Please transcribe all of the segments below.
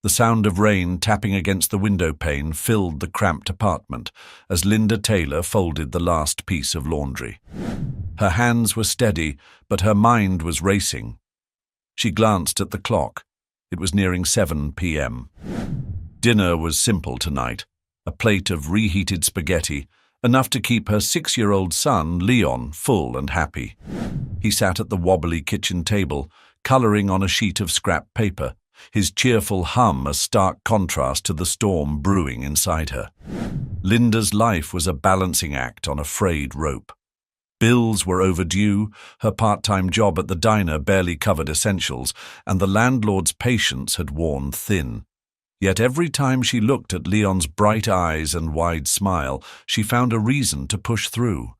The sound of rain tapping against the window pane filled the cramped apartment as Linda Taylor folded the last piece of laundry. Her hands were steady, but her mind was racing. She glanced at the clock. It was nearing 7 p.m. Dinner was simple tonight, a plate of reheated spaghetti, enough to keep her 6-year-old son, Leon, full and happy. He sat at the wobbly kitchen table, coloring on a sheet of scrap paper, his cheerful hum a stark contrast to the storm brewing inside her. Linda's life was a balancing act on a frayed rope. Bills were overdue, her part-time job at the diner barely covered essentials, and the landlord's patience had worn thin. Yet every time she looked at Leon's bright eyes and wide smile, she found a reason to push through.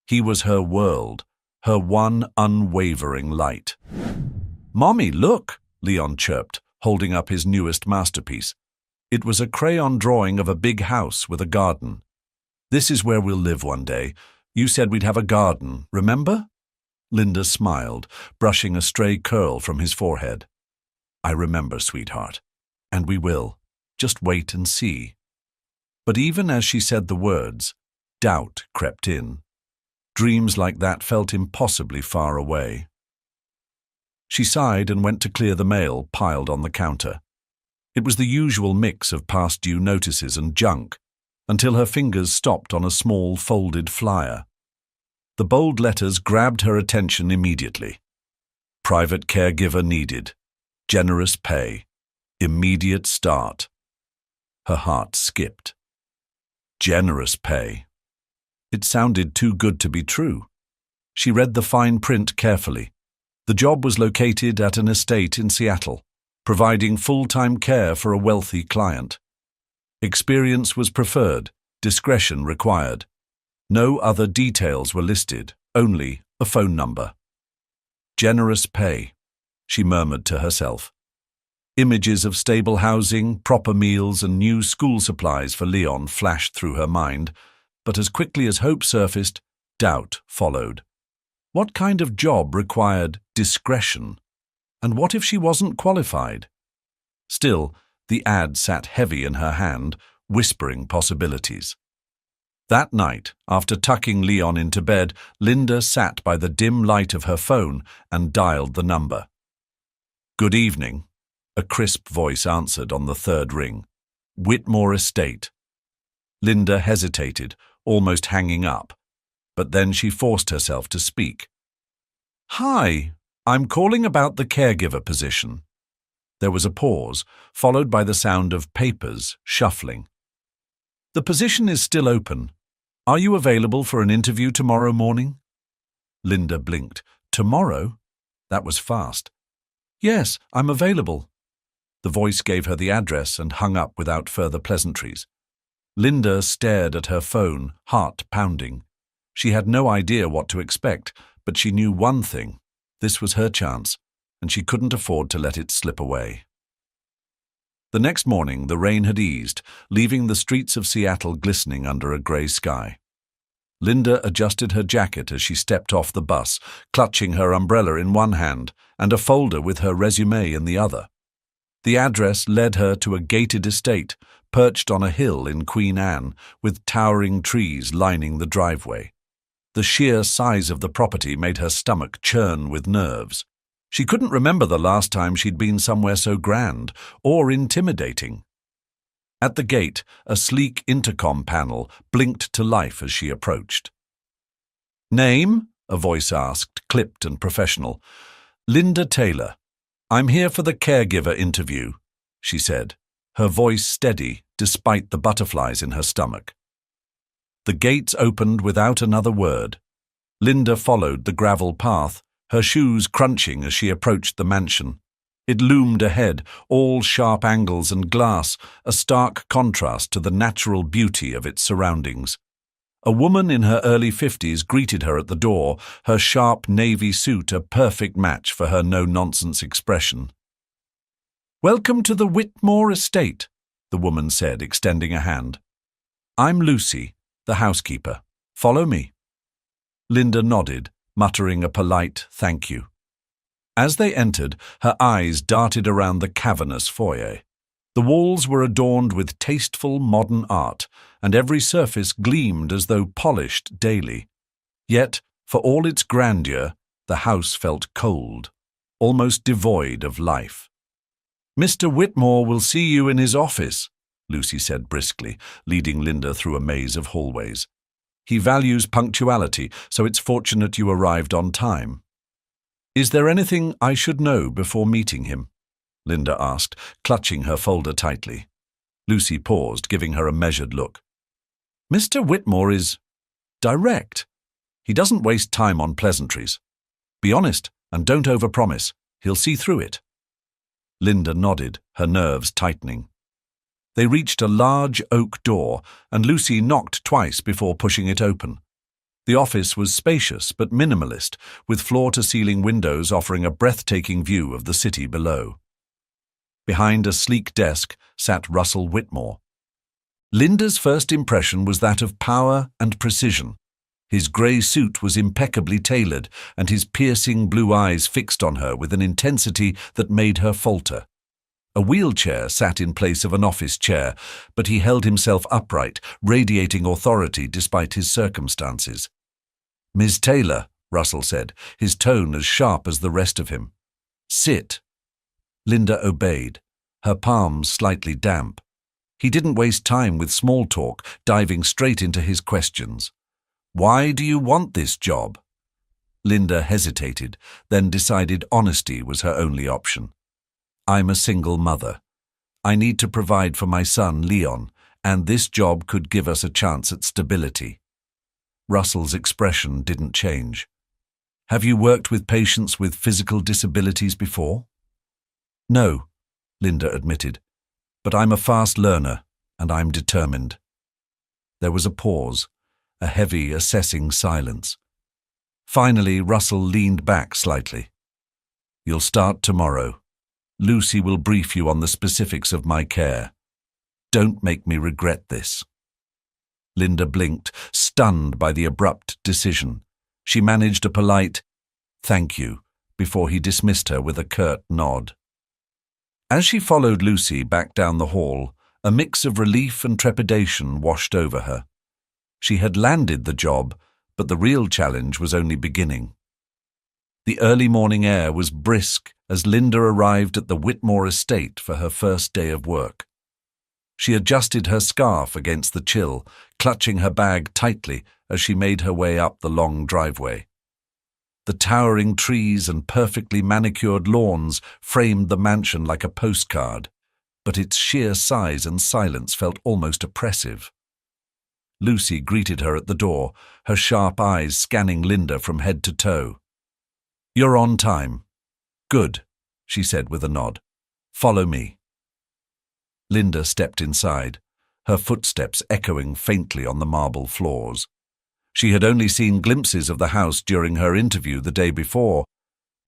He was her world, her one unwavering light. "Mommy, look!" Leon chirped, holding up his newest masterpiece. It was a crayon drawing of a big house with a garden. "This is where we'll live one day. You said we'd have a garden, remember?" Linda smiled, brushing a stray curl from his forehead. "I remember, sweetheart. And we will. Just wait and see." But even as she said the words, doubt crept in. Dreams like that felt impossibly far away. She sighed and went to clear the mail piled on the counter. It was the usual mix of past-due notices and junk, until her fingers stopped on a small folded flyer. The bold letters grabbed her attention immediately. Private caregiver needed. Generous pay. Immediate start. Her heart skipped. Generous pay. It sounded too good to be true. She read the fine print carefully. The job was located at an estate in Seattle, providing full-time care for a wealthy client. Experience was preferred, discretion required. No other details were listed, only a phone number. Generous pay, she murmured to herself. Images of stable housing, proper meals, and new school supplies for Leon flashed through her mind, but as quickly as hope surfaced, doubt followed. What kind of job required discretion? And what if she wasn't qualified? Still, the ad sat heavy in her hand, whispering possibilities. That night, after tucking Leon into bed, Linda sat by the dim light of her phone and dialed the number. "Good evening," a crisp voice answered on the third ring. "Whitmore Estate." Linda hesitated, almost hanging up, but then she forced herself to speak. "Hi, I'm calling about the caregiver position." There was a pause, followed by the sound of papers shuffling. "The position is still open. Are you available for an interview tomorrow morning?" Linda blinked. "Tomorrow?" That was fast. "Yes, I'm available." The voice gave her the address and hung up without further pleasantries. Linda stared at her phone, heart pounding. She had no idea what to expect, but she knew one thing. This was her chance, and she couldn't afford to let it slip away. The next morning, the rain had eased, leaving the streets of Seattle glistening under a grey sky. Linda adjusted her jacket as she stepped off the bus, clutching her umbrella in one hand and a folder with her resume in the other. The address led her to a gated estate, perched on a hill in Queen Anne, with towering trees lining the driveway. The sheer size of the property made her stomach churn with nerves. She couldn't remember the last time she'd been somewhere so grand or intimidating. At the gate, a sleek intercom panel blinked to life as she approached. "Name?" a voice asked, clipped and professional. "Linda Taylor. I'm here for the caregiver interview," she said, her voice steady despite the butterflies in her stomach. The gates opened without another word. Linda followed the gravel path, her shoes crunching as she approached the mansion. It loomed ahead, all sharp angles and glass, a stark contrast to the natural beauty of its surroundings. A woman in her early 50s greeted her at the door, her sharp navy suit a perfect match for her no-nonsense expression. "Welcome to the Whitmore Estate," the woman said, extending a hand. "I'm Lucy, the housekeeper. Follow me." Linda nodded, muttering a polite thank you. As they entered, her eyes darted around the cavernous foyer. The walls were adorned with tasteful modern art, and every surface gleamed as though polished daily. Yet, for all its grandeur, the house felt cold, almost devoid of life. "Mr. Whitmore will see you in his office," Lucy said briskly, leading Linda through a maze of hallways. "He values punctuality, so it's fortunate you arrived on time." "Is there anything I should know before meeting him?" Linda asked, clutching her folder tightly. Lucy paused, giving her a measured look. "Mr. Whitmore is direct. He doesn't waste time on pleasantries. Be honest and don't overpromise. He'll see through it." Linda nodded, her nerves tightening. They reached a large oak door, and Lucy knocked twice before pushing it open. The office was spacious but minimalist, with floor-to-ceiling windows offering a breathtaking view of the city below. Behind a sleek desk sat Russell Whitmore. Linda's first impression was that of power and precision. His grey suit was impeccably tailored, and his piercing blue eyes fixed on her with an intensity that made her falter. A wheelchair sat in place of an office chair, but he held himself upright, radiating authority despite his circumstances. "Ms. Taylor," Russell said, his tone as sharp as the rest of him. "Sit." Linda obeyed, her palms slightly damp. He didn't waste time with small talk, diving straight into his questions. "Why do you want this job?" Linda hesitated, then decided honesty was her only option. "I'm a single mother. I need to provide for my son, Leon, and this job could give us a chance at stability." Russell's expression didn't change. "Have you worked with patients with physical disabilities before?" "No," Linda admitted, "but I'm a fast learner, and I'm determined." There was a pause, a heavy, assessing silence. Finally, Russell leaned back slightly. "You'll start tomorrow. Lucy will brief you on the specifics of my care. Don't make me regret this." Linda blinked, stunned by the abrupt decision. She managed a polite, "Thank you," before he dismissed her with a curt nod. As she followed Lucy back down the hall, a mix of relief and trepidation washed over her. She had landed the job, but the real challenge was only beginning. The early morning air was brisk as Linda arrived at the Whitmore estate for her first day of work. She adjusted her scarf against the chill, clutching her bag tightly as she made her way up the long driveway. The towering trees and perfectly manicured lawns framed the mansion like a postcard, but its sheer size and silence felt almost oppressive. Lucy greeted her at the door, her sharp eyes scanning Linda from head to toe. "You're on time." "Good," she said with a nod. "Follow me." Linda stepped inside, her footsteps echoing faintly on the marble floors. She had only seen glimpses of the house during her interview the day before,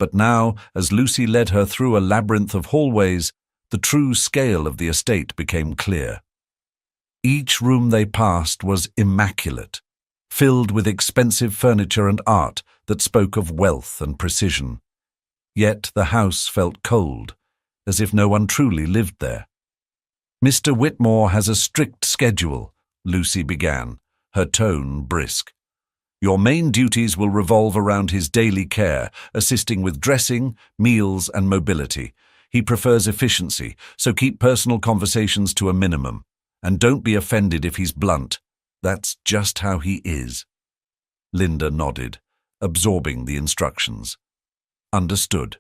but now, as Lucy led her through a labyrinth of hallways, the true scale of the estate became clear. Each room they passed was immaculate, filled with expensive furniture and art that spoke of wealth and precision. Yet the house felt cold, as if no one truly lived there. "Mr. Whitmore has a strict schedule," Lucy began, her tone brisk. "Your main duties will revolve around his daily care, assisting with dressing, meals, and mobility. He prefers efficiency, so keep personal conversations to a minimum. And don't be offended if he's blunt. That's just how he is." Linda nodded, absorbing the instructions. "Understood."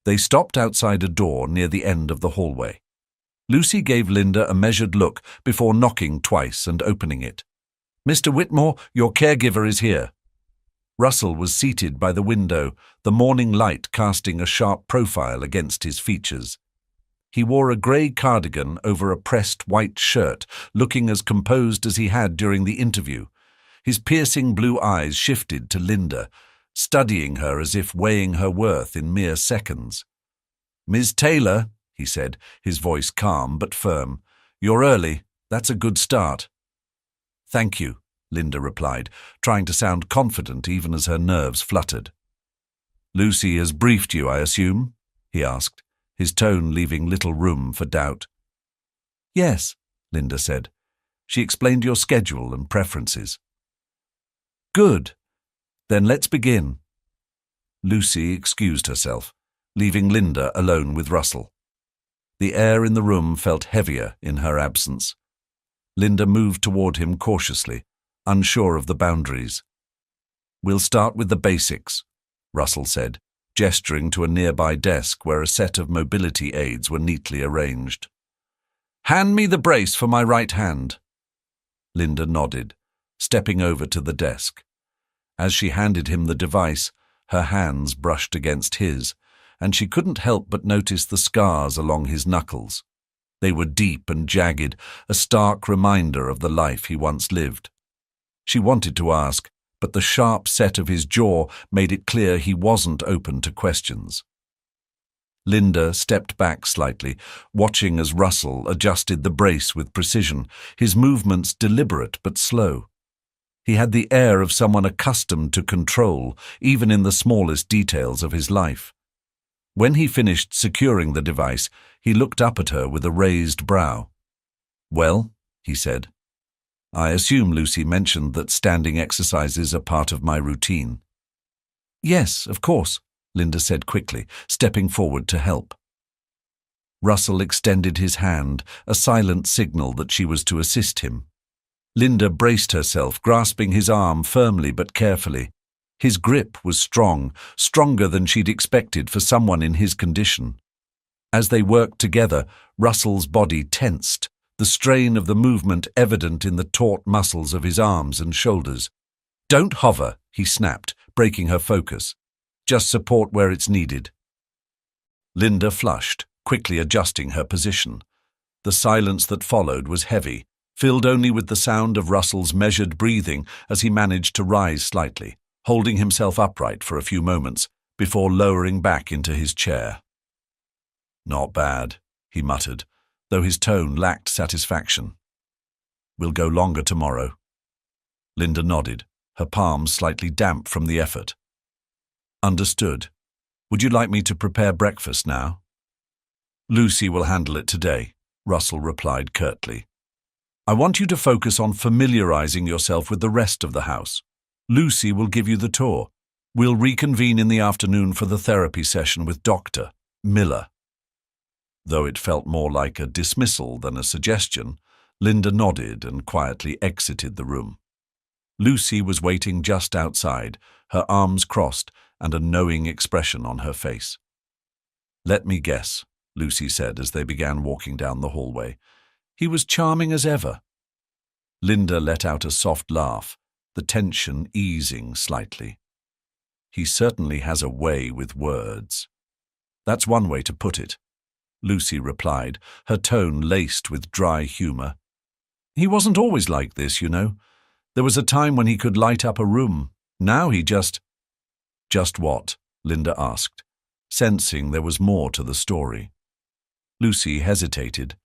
They stopped outside a door near the end of the hallway. Lucy gave Linda a measured look before knocking twice and opening it. "Mr. Whitmore, your caregiver is here." Russell was seated by the window, the morning light casting a sharp profile against his features. He wore a grey cardigan over a pressed white shirt, looking as composed as he had during the interview. His piercing blue eyes shifted to Linda, studying her as if weighing her worth in mere seconds. "Ms. Taylor," he said, his voice calm but firm, "you're early. That's a good start." "Thank you," Linda replied, trying to sound confident even as her nerves fluttered. "Lucy has briefed you, I assume?" he asked, his tone leaving little room for doubt. Yes, Linda said. She explained your schedule and preferences. Good. Then let's begin. Lucy excused herself, leaving Linda alone with Russell. The air in the room felt heavier in her absence. Linda moved toward him cautiously, unsure of the boundaries. We'll start with the basics, Russell said, gesturing to a nearby desk where a set of mobility aids were neatly arranged. Hand me the brace for my right hand. Linda nodded, stepping over to the desk. As she handed him the device, her hands brushed against his, and she couldn't help but notice the scars along his knuckles. They were deep and jagged, a stark reminder of the life he once lived. She wanted to ask, but the sharp set of his jaw made it clear he wasn't open to questions. Linda stepped back slightly, watching as Russell adjusted the brace with precision, his movements deliberate but slow. He had the air of someone accustomed to control, even in the smallest details of his life. When he finished securing the device, he looked up at her with a raised brow. Well, he said. I assume Lucy mentioned that standing exercises are part of my routine. Yes, of course, Linda said quickly, stepping forward to help. Russell extended his hand, a silent signal that she was to assist him. Linda braced herself, grasping his arm firmly but carefully. His grip was strong, stronger than she'd expected for someone in his condition. As they worked together, Russell's body tensed, the strain of the movement evident in the taut muscles of his arms and shoulders. Don't hover, he snapped, breaking her focus. Just support where it's needed. Linda flushed, quickly adjusting her position. The silence that followed was heavy, filled only with the sound of Russell's measured breathing as he managed to rise slightly, holding himself upright for a few moments before lowering back into his chair. Not bad, he muttered, though his tone lacked satisfaction. We'll go longer tomorrow. Linda nodded, her palms slightly damp from the effort. Understood. Would you like me to prepare breakfast now? Lucy will handle it today, Russell replied curtly. I want you to focus on familiarizing yourself with the rest of the house. Lucy will give you the tour. We'll reconvene in the afternoon for the therapy session with Dr. Miller. Though it felt more like a dismissal than a suggestion, Linda nodded and quietly exited the room. Lucy was waiting just outside, her arms crossed and a knowing expression on her face. Let me guess, Lucy said as they began walking down the hallway. He was charming as ever. Linda let out a soft laugh, the tension easing slightly. He certainly has a way with words. That's one way to put it, Lucy replied, her tone laced with dry humor. He wasn't always like this, you know. There was a time when he could light up a room. Now he just... Just what? Linda asked, sensing there was more to the story. Lucy hesitated,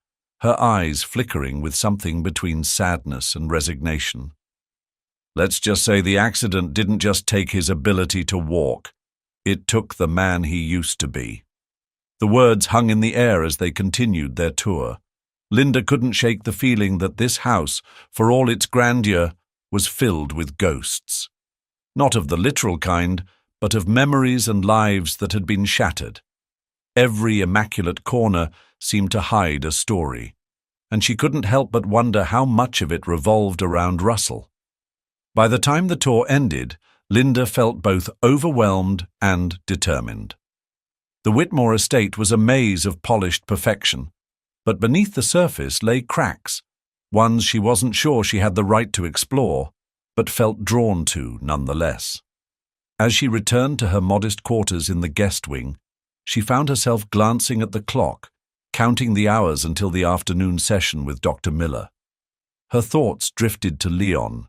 her eyes flickering with something between sadness and resignation. Let's just say the accident didn't just take his ability to walk. It took the man he used to be. The words hung in the air as they continued their tour. Linda couldn't shake the feeling that this house, for all its grandeur, was filled with ghosts. Not of the literal kind, but of memories and lives that had been shattered. Every immaculate corner seemed to hide a story, and she couldn't help but wonder how much of it revolved around Russell. By the time the tour ended, Linda felt both overwhelmed and determined. The Whitmore estate was a maze of polished perfection, but beneath the surface lay cracks, ones she wasn't sure she had the right to explore, but felt drawn to nonetheless. As she returned to her modest quarters in the guest wing, she found herself glancing at the clock, counting the hours until the afternoon session with Dr. Miller. Her thoughts drifted to Leon.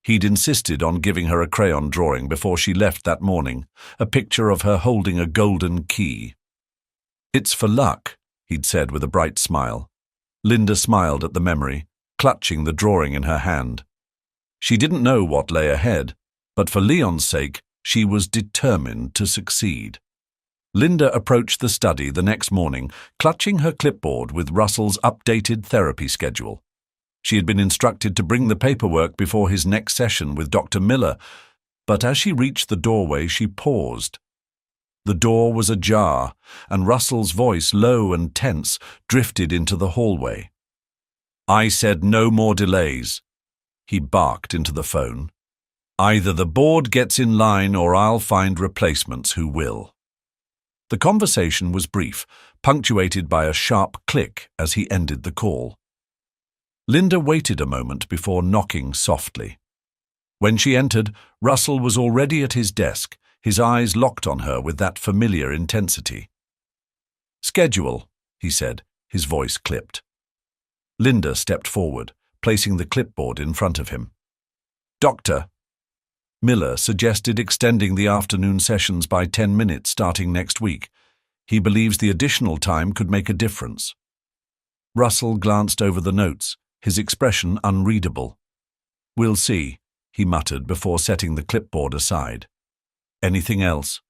He'd insisted on giving her a crayon drawing before she left that morning, a picture of her holding a golden key. It's for luck, he'd said with a bright smile. Linda smiled at the memory, clutching the drawing in her hand. She didn't know what lay ahead, but for Leon's sake, she was determined to succeed. Linda approached the study the next morning, clutching her clipboard with Russell's updated therapy schedule. She had been instructed to bring the paperwork before his next session with Dr. Miller, but as she reached the doorway, she paused. The door was ajar, and Russell's voice, low and tense, drifted into the hallway. "I said no more delays," he barked into the phone. "Either the board gets in line or I'll find replacements who will." The conversation was brief, punctuated by a sharp click as he ended the call. Linda waited a moment before knocking softly. When she entered, Russell was already at his desk, his eyes locked on her with that familiar intensity. "Schedule," he said, his voice clipped. Linda stepped forward, placing the clipboard in front of him. "Doctor." Miller suggested extending the afternoon sessions by 10 minutes starting next week. He believes the additional time could make a difference. Russell glanced over the notes, his expression unreadable. "We'll see," he muttered before setting the clipboard aside. "Anything else?"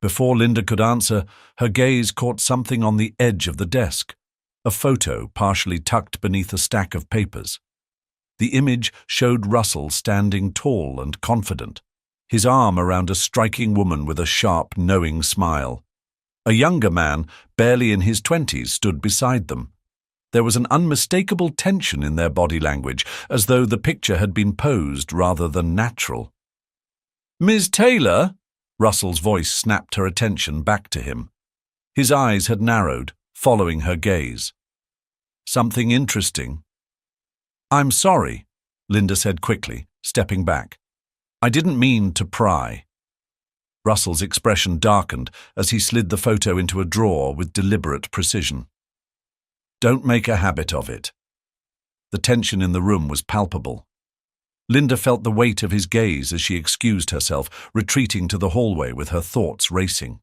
Before Linda could answer, her gaze caught something on the edge of the desk, a photo partially tucked beneath a stack of papers. The image showed Russell standing tall and confident, his arm around a striking woman with a sharp, knowing smile. A younger man, barely in his 20s, stood beside them. There was an unmistakable tension in their body language, as though the picture had been posed rather than natural. "Ms. Taylor?" Russell's voice snapped her attention back to him. His eyes had narrowed, following her gaze. "Something interesting?" "I'm sorry," Linda said quickly, stepping back. "I didn't mean to pry." Russell's expression darkened as he slid the photo into a drawer with deliberate precision. "Don't make a habit of it." The tension in the room was palpable. Linda felt the weight of his gaze as she excused herself, retreating to the hallway with her thoughts racing.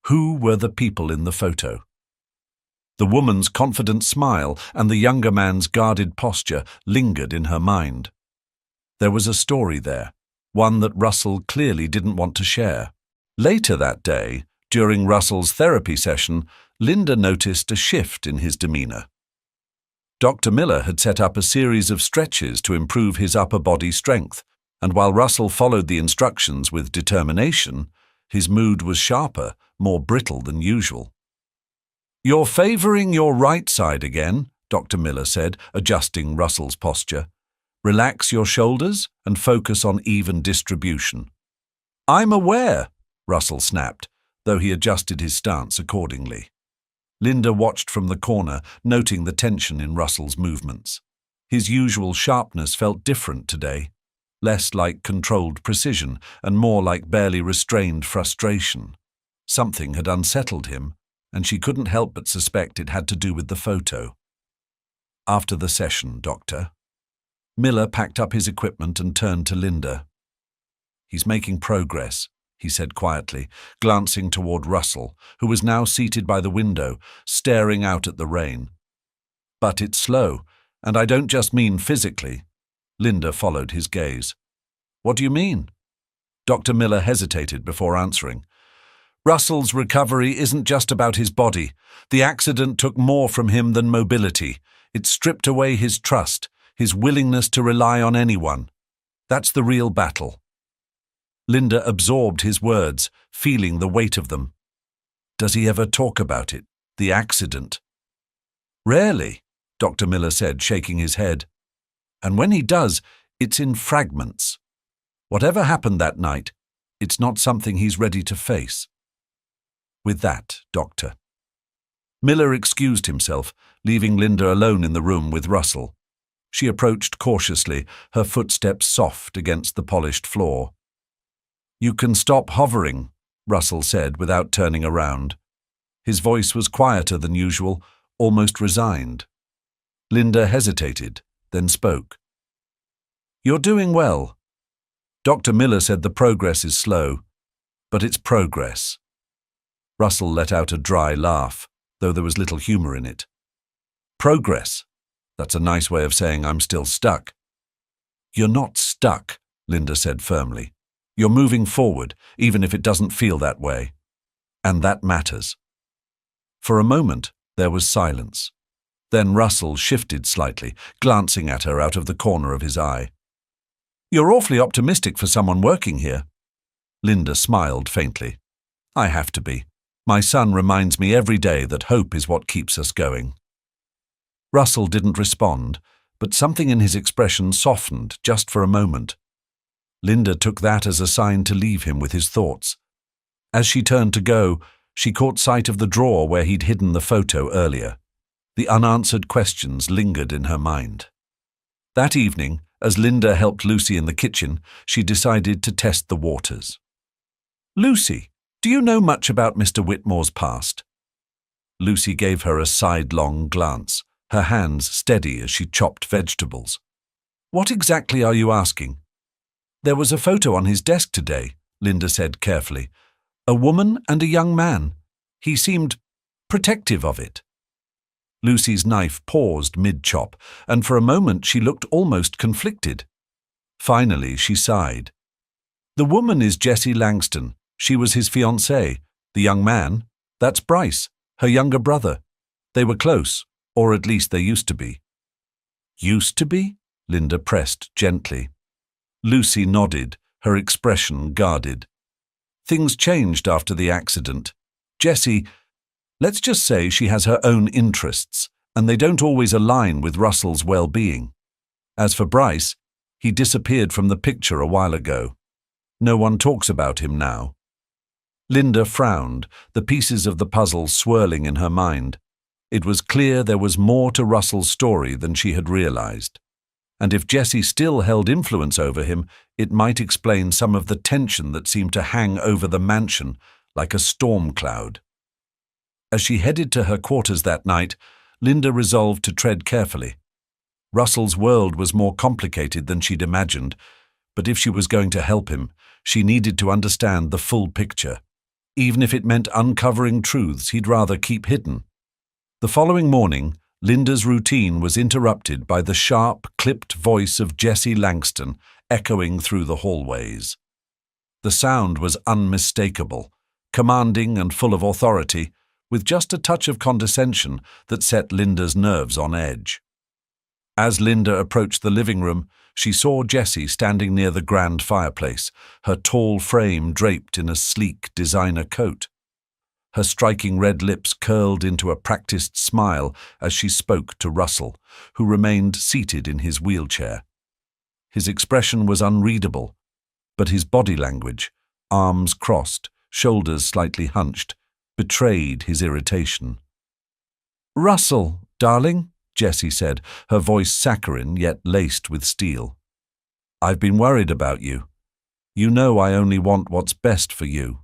Who were the people in the photo? The woman's confident smile and the younger man's guarded posture lingered in her mind. There was a story there, one that Russell clearly didn't want to share. Later that day, during Russell's therapy session, Linda noticed a shift in his demeanor. Dr. Miller had set up a series of stretches to improve his upper body strength, and while Russell followed the instructions with determination, his mood was sharper, more brittle than usual. "You're favoring your right side again," Dr. Miller said, adjusting Russell's posture. "Relax your shoulders and focus on even distribution." "I'm aware," Russell snapped, though he adjusted his stance accordingly. Linda watched from the corner, noting the tension in Russell's movements. His usual sharpness felt different today, less like controlled precision and more like barely restrained frustration. Something had unsettled him, and she couldn't help but suspect it had to do with the photo. "After the session, Doctor." Miller packed up his equipment and turned to Linda. "He's making progress," he said quietly, glancing toward Russell, who was now seated by the window, staring out at the rain. "But it's slow, and I don't just mean physically." Linda followed his gaze. "What do you mean?" Dr. Miller hesitated before answering. "Russell's recovery isn't just about his body. The accident took more from him than mobility. It stripped away his trust, his willingness to rely on anyone. That's the real battle." Linda absorbed his words, feeling the weight of them. "Does he ever talk about it, the accident?" "Rarely," Dr. Miller said, shaking his head. "And when he does, it's in fragments. Whatever happened that night, it's not something he's ready to face." "With that, Doctor." Miller excused himself, leaving Linda alone in the room with Russell. She approached cautiously, her footsteps soft against the polished floor. "You can stop hovering," Russell said without turning around. His voice was quieter than usual, almost resigned. Linda hesitated, then spoke. "You're doing well. Dr. Miller said the progress is slow, but it's progress." Russell let out a dry laugh, though there was little humor in it. "Progress? That's a nice way of saying I'm still stuck." "You're not stuck," Linda said firmly. "You're moving forward, even if it doesn't feel that way." And that matters. For a moment, there was silence. Then Russell shifted slightly, glancing at her out of the corner of his eye. "You're awfully optimistic for someone working here." Linda smiled faintly. "I have to be. My son reminds me every day that hope is what keeps us going." Russell didn't respond, but something in his expression softened just for a moment. Linda took that as a sign to leave him with his thoughts. As she turned to go, she caught sight of the drawer where he'd hidden the photo earlier. The unanswered questions lingered in her mind. That evening, as Linda helped Lucy in the kitchen, she decided to test the waters. "Lucy, do you know much about Mr. Whitmore's past?" Lucy gave her a sidelong glance, her hands steady as she chopped vegetables. "What exactly are you asking?" "There was a photo on his desk today," Linda said carefully. "A woman and a young man. He seemed protective of it." Lucy's knife paused mid-chop, and for a moment she looked almost conflicted. Finally, she sighed. "The woman is Jessie Langston. She was his fiancée. The young man, that's Bryce, her younger brother. They were close, or at least they used to be." "Used to be?" Linda pressed gently. Lucy nodded, her expression guarded. "Things changed after the accident. Jessie, let's just say she has her own interests, and they don't always align with Russell's well-being. As for Bryce, he disappeared from the picture a while ago. No one talks about him now." Linda frowned, the pieces of the puzzle swirling in her mind. It was clear there was more to Russell's story than she had realized. And if Jessie still held influence over him, it might explain some of the tension that seemed to hang over the mansion like a storm cloud. As she headed to her quarters that night, Linda resolved to tread carefully. Russell's world was more complicated than she'd imagined, but if she was going to help him, she needed to understand the full picture, even if it meant uncovering truths he'd rather keep hidden. The following morning, Linda's routine was interrupted by the sharp, clipped voice of Jessie Langston echoing through the hallways. The sound was unmistakable, commanding and full of authority, with just a touch of condescension that set Linda's nerves on edge. As Linda approached the living room, she saw Jessie standing near the grand fireplace, her tall frame draped in a sleek designer coat. Her striking red lips curled into a practiced smile as she spoke to Russell, who remained seated in his wheelchair. His expression was unreadable, but his body language, arms crossed, shoulders slightly hunched, betrayed his irritation. "Russell, darling," Jessie said, her voice saccharine yet laced with steel. "I've been worried about you. You know I only want what's best for you."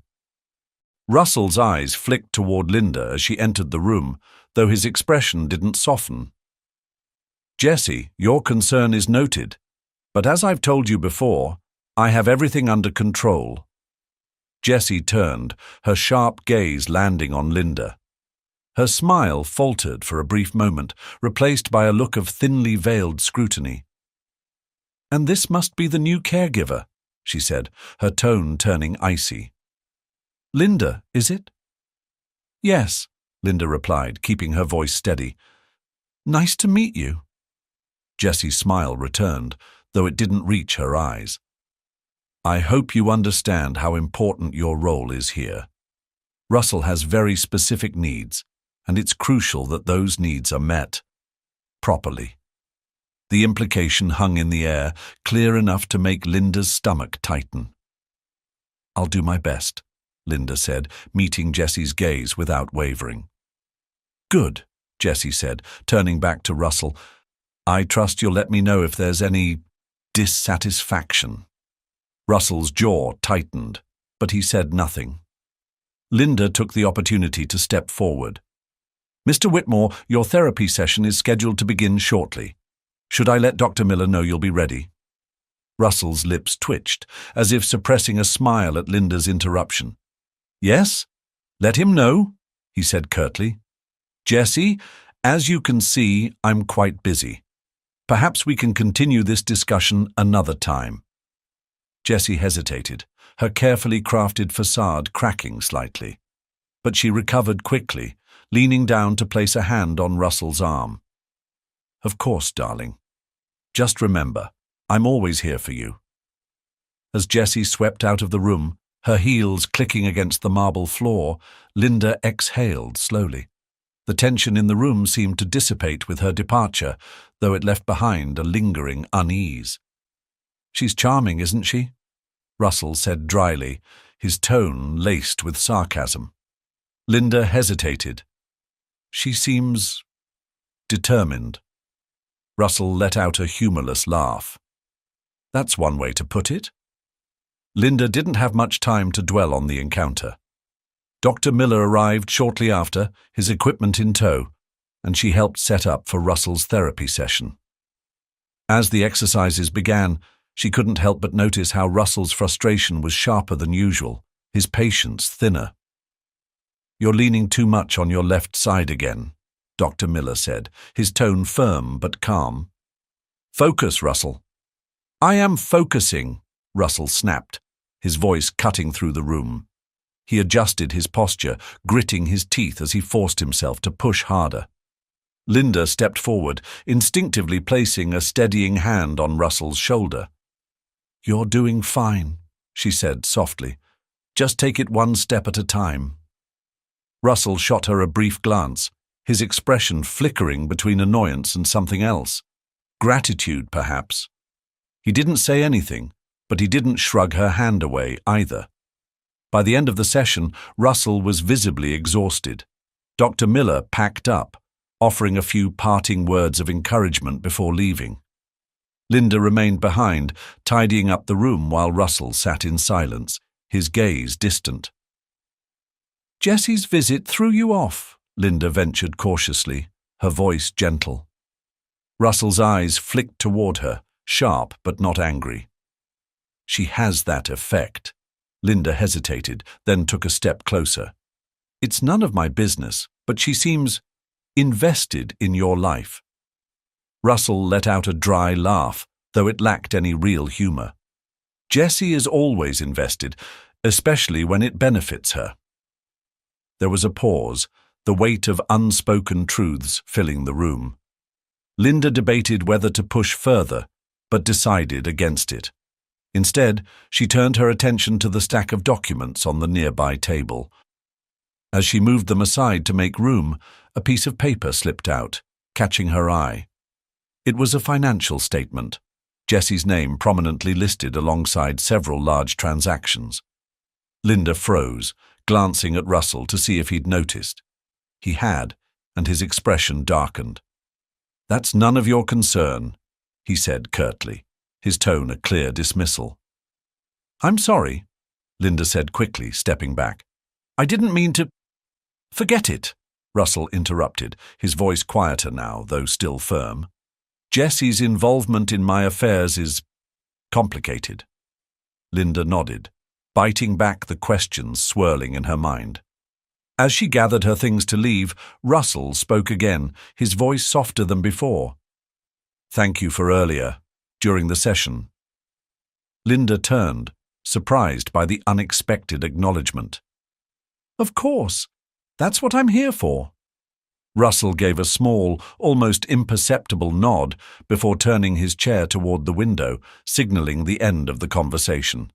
Russell's eyes flicked toward Linda as she entered the room, though his expression didn't soften. "Jessie, your concern is noted, but as I've told you before, I have everything under control." Jessie turned, her sharp gaze landing on Linda. Her smile faltered for a brief moment, replaced by a look of thinly veiled scrutiny. "And this must be the new caregiver," she said, her tone turning icy. "Linda, is it?" "Yes," Linda replied, keeping her voice steady. "Nice to meet you." Jessie's smile returned, though it didn't reach her eyes. "I hope you understand how important your role is here. Russell has very specific needs, and it's crucial that those needs are met properly." The implication hung in the air, clear enough to make Linda's stomach tighten. "I'll do my best," Linda said, meeting Jessie's gaze without wavering. "Good," Jessie said, turning back to Russell. "I trust you'll let me know if there's any dissatisfaction." Russell's jaw tightened, but he said nothing. Linda took the opportunity to step forward. "Mr. Whitmore, your therapy session is scheduled to begin shortly. Should I let Dr. Miller know you'll be ready?" Russell's lips twitched, as if suppressing a smile at Linda's interruption. "Yes? Let him know," he said curtly. "Jessie, as you can see, I'm quite busy. Perhaps we can continue this discussion another time." Jessie hesitated, her carefully crafted facade cracking slightly. but she recovered quickly, leaning down to place a hand on Russell's arm. "Of course, darling. Just remember, I'm always here for you." As Jessie swept out of the room, her heels clicking against the marble floor, Linda exhaled slowly. The tension in the room seemed to dissipate with her departure, though it left behind a lingering unease. "She's charming, isn't she?" Russell said dryly, his tone laced with sarcasm. Linda hesitated. "She seems determined." Russell let out a humorless laugh. "That's one way to put it." Linda didn't have much time to dwell on the encounter. Dr. Miller arrived shortly after, his equipment in tow, and she helped set up for Russell's therapy session. As the exercises began, she couldn't help but notice how Russell's frustration was sharper than usual, his patience thinner. "You're leaning too much on your left side again," Dr. Miller said, his tone firm but calm. "Focus, Russell." "I am focusing," Russell snapped, his voice cutting through the room. He adjusted his posture, gritting his teeth as he forced himself to push harder. Linda stepped forward, instinctively placing a steadying hand on Russell's shoulder. "You're doing fine," she said softly. "Just take it one step at a time." Russell shot her a brief glance, his expression flickering between annoyance and something else. Gratitude, perhaps. He didn't say anything, but he didn't shrug her hand away either. By the end of the session, Russell was visibly exhausted. Dr. Miller packed up, offering a few parting words of encouragement before leaving. Linda remained behind, tidying up the room while Russell sat in silence, his gaze distant. "Jessie's visit threw you off," Linda ventured cautiously, her voice gentle. Russell's eyes flicked toward her, sharp but not angry. "She has that effect." Linda hesitated, then took a step closer. "It's none of my business, but she seems invested in your life." Russell let out a dry laugh, though it lacked any real humor. "Jessie is always invested, especially when it benefits her." There was a pause, the weight of unspoken truths filling the room. Linda debated whether to push further, but decided against it. Instead, she turned her attention to the stack of documents on the nearby table. As she moved them aside to make room, a piece of paper slipped out, catching her eye. It was a financial statement, Jessie's name prominently listed alongside several large transactions. Linda froze, glancing at Russell to see if he'd noticed. He had, and his expression darkened. "That's none of your concern," he said curtly, his tone a clear dismissal. "I'm sorry," Linda said quickly, stepping back. "I didn't mean to—" "Forget it," Russell interrupted, his voice quieter now, though still firm. "Jessie's involvement in my affairs is complicated." Linda nodded, biting back the questions swirling in her mind. As she gathered her things to leave, Russell spoke again, his voice softer than before. "Thank you for earlier, during the session." Linda turned, surprised by the unexpected acknowledgement. "Of course. That's what I'm here for." Russell gave a small, almost imperceptible nod before turning his chair toward the window, signaling the end of the conversation.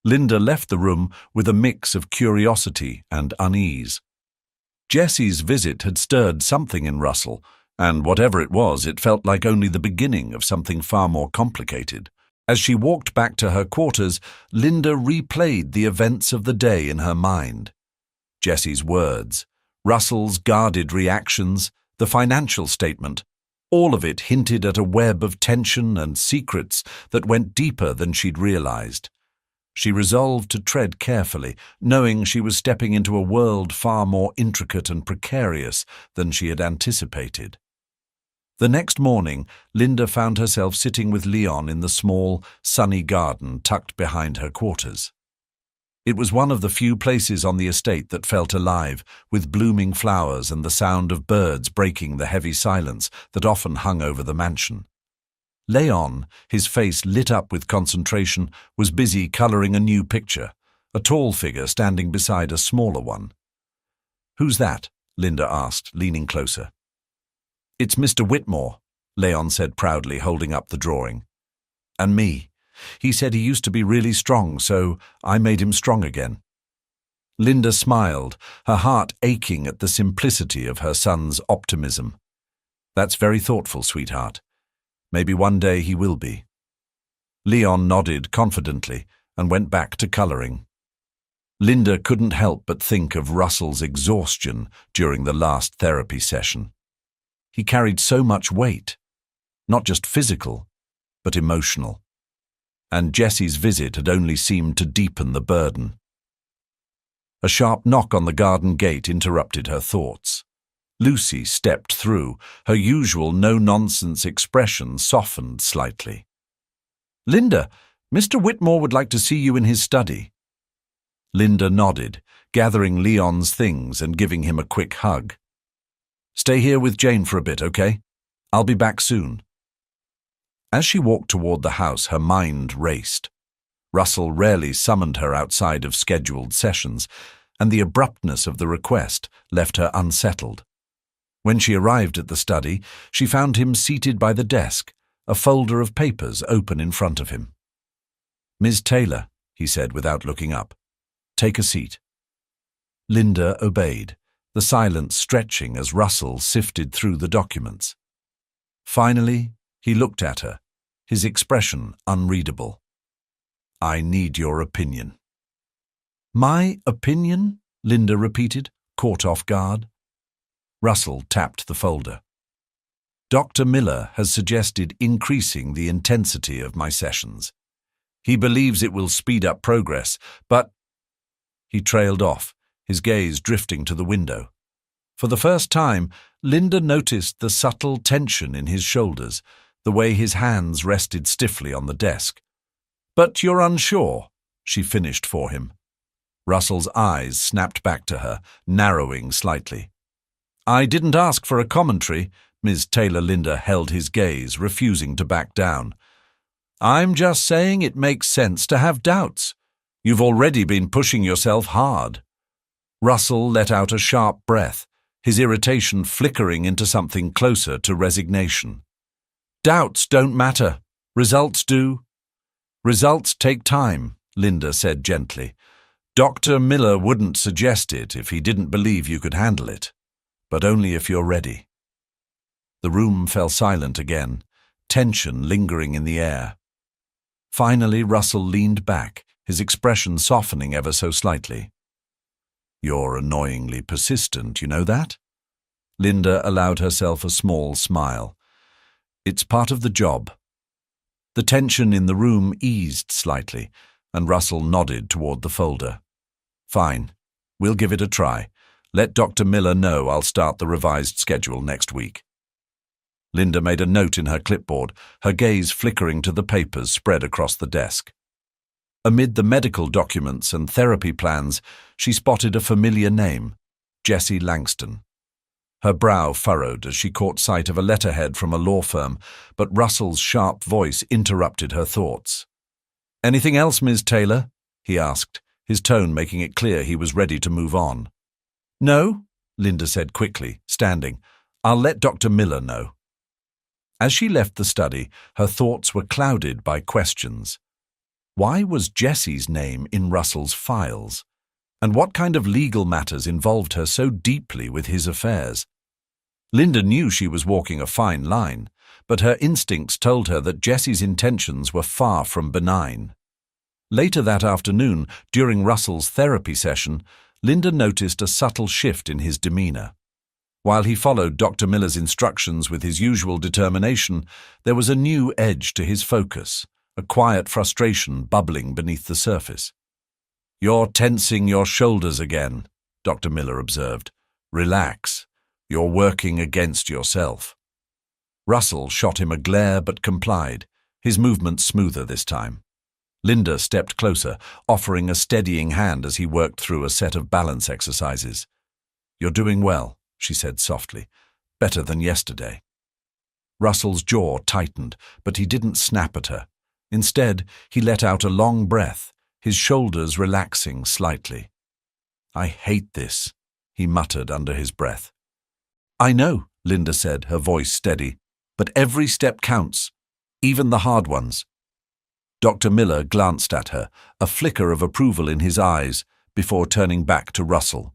Linda left the room with a mix of curiosity and unease. Jessie's visit had stirred something in Russell, and whatever it was, it felt like only the beginning of something far more complicated. As she walked back to her quarters, Linda replayed the events of the day in her mind. Jessie's words, Russell's guarded reactions, the financial statement, all of it hinted at a web of tension and secrets that went deeper than she'd realized. She resolved to tread carefully, knowing she was stepping into a world far more intricate and precarious than she had anticipated. The next morning, Linda found herself sitting with Leon in the small, sunny garden tucked behind her quarters. It was one of the few places on the estate that felt alive, with blooming flowers and the sound of birds breaking the heavy silence that often hung over the mansion. Leon, his face lit up with concentration, was busy coloring a new picture, a tall figure standing beside a smaller one. Who's that? Linda asked, leaning closer. It's Mr. Whitmore, Leon said proudly, holding up the drawing. And me. He said he used to be really strong, so I made him strong again. Linda smiled, her heart aching at the simplicity of her son's optimism. That's very thoughtful, sweetheart. Maybe one day he will be. Leon nodded confidently and went back to coloring. Linda couldn't help but think of Russell's exhaustion during the last therapy session. He carried so much weight, not just physical, but emotional. And Jessie's visit had only seemed to deepen the burden. A sharp knock on the garden gate interrupted her thoughts. Lucy stepped through, her usual no-nonsense expression softened slightly. "Linda, Mr. Whitmore would like to see you in his study." Linda nodded, gathering Leon's things and giving him a quick hug. "Stay here with Jane for a bit, okay? I'll be back soon." As she walked toward the house, her mind raced. Russell rarely summoned her outside of scheduled sessions, and the abruptness of the request left her unsettled. When she arrived at the study, she found him seated by the desk, a folder of papers open in front of him. "Ms. Taylor," he said without looking up, "take a seat." Linda obeyed, the silence stretching as Russell sifted through the documents. Finally, he looked at her, his expression unreadable. "I need your opinion." "My opinion?" Linda repeated, caught off guard. Russell tapped the folder. "Dr. Miller has suggested increasing the intensity of my sessions. He believes it will speed up progress, but—" He trailed off, his gaze drifting to the window. For the first time, Linda noticed the subtle tension in his shoulders, the way his hands rested stiffly on the desk. "But you're unsure," she finished for him. Russell's eyes snapped back to her, narrowing slightly. "I didn't ask for a commentary." Ms. Taylor. Linda held his gaze, refusing to back down. "I'm just saying it makes sense to have doubts. You've already been pushing yourself hard." Russell let out a sharp breath, his irritation flickering into something closer to resignation. "Doubts don't matter. Results do." "Results take time," Linda said gently. "Dr. Miller wouldn't suggest it if he didn't believe you could handle it, but only if you're ready." The room fell silent again, tension lingering in the air. Finally, Russell leaned back, his expression softening ever so slightly. "You're annoyingly persistent, you know that?" Linda allowed herself a small smile. "It's part of the job." The tension in the room eased slightly, and Russell nodded toward the folder. "Fine. We'll give it a try. Let Dr. Miller know I'll start the revised schedule next week." Linda made a note in her clipboard, her gaze flickering to the papers spread across the desk. Amid the medical documents and therapy plans, she spotted a familiar name, Jessie Langston. Her brow furrowed as she caught sight of a letterhead from a law firm, but Russell's sharp voice interrupted her thoughts. "Anything else, Ms. Taylor?" he asked, his tone making it clear he was ready to move on. "No," Linda said quickly, standing. "I'll let Dr. Miller know." As she left the study, her thoughts were clouded by questions. Why was Jessie's name in Russell's files? And what kind of legal matters involved her so deeply with his affairs? Linda knew she was walking a fine line, but her instincts told her that Jessie's intentions were far from benign. Later that afternoon, during Russell's therapy session, Linda noticed a subtle shift in his demeanor. While he followed Dr. Miller's instructions with his usual determination, there was a new edge to his focus, a quiet frustration bubbling beneath the surface. "You're tensing your shoulders again," Dr. Miller observed. "Relax. You're working against yourself." Russell shot him a glare but complied, his movements smoother this time. Linda stepped closer, offering a steadying hand as he worked through a set of balance exercises. "You're doing well," she said softly. "Better than yesterday." Russell's jaw tightened, but he didn't snap at her. Instead, he let out a long breath, his shoulders relaxing slightly. "I hate this," he muttered under his breath. I know, Linda said, her voice steady, but every step counts, even the hard ones. Dr. Miller glanced at her, a flicker of approval in his eyes, before turning back to Russell.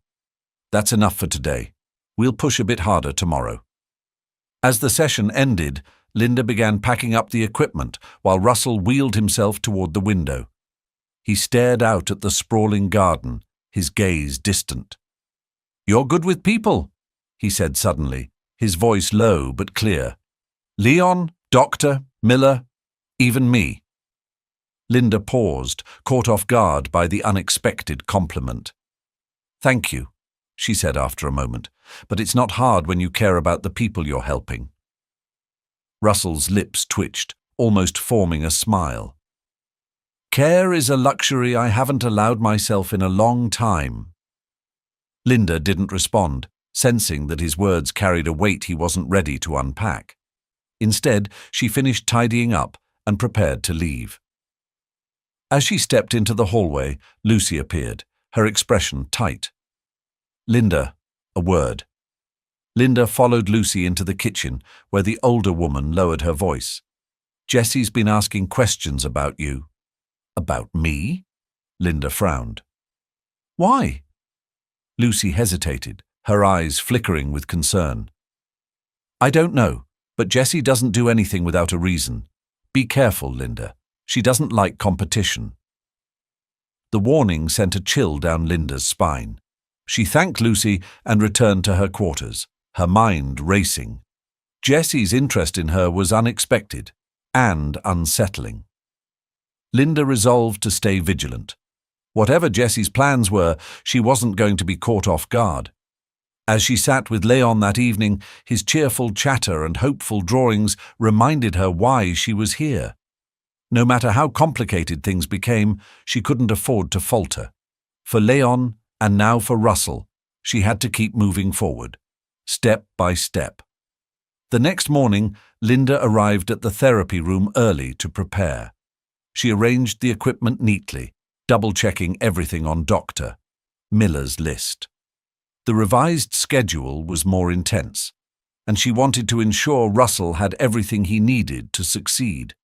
That's enough for today. We'll push a bit harder tomorrow. As the session ended, Linda began packing up the equipment while Russell wheeled himself toward the window. He stared out at the sprawling garden, his gaze distant. You're good with people, he said suddenly, his voice low but clear. Leon, Doctor, Miller, even me. Linda paused, caught off guard by the unexpected compliment. Thank you, she said after a moment, but it's not hard when you care about the people you're helping. Russell's lips twitched, almost forming a smile. Care is a luxury I haven't allowed myself in a long time. Linda didn't respond, sensing that his words carried a weight he wasn't ready to unpack. Instead, she finished tidying up and prepared to leave. As she stepped into the hallway, Lucy appeared, her expression tight. Linda, a word. Linda followed Lucy into the kitchen, where the older woman lowered her voice. Jessie's been asking questions about you. About me? Linda frowned. Why? Lucy hesitated, her eyes flickering with concern. I don't know, but Jessie doesn't do anything without a reason. Be careful, Linda. She doesn't like competition. The warning sent a chill down Linda's spine. She thanked Lucy and returned to her quarters, her mind racing. Jessie's interest in her was unexpected and unsettling. Linda resolved to stay vigilant. Whatever Jessie's plans were, she wasn't going to be caught off guard. As she sat with Leon that evening, his cheerful chatter and hopeful drawings reminded her why she was here. No matter how complicated things became, she couldn't afford to falter. For Leon, and now for Russell, she had to keep moving forward, step by step. The next morning, Linda arrived at the therapy room early to prepare. She arranged the equipment neatly, double-checking everything on Dr. Miller's list. The revised schedule was more intense, and she wanted to ensure Russell had everything he needed to succeed.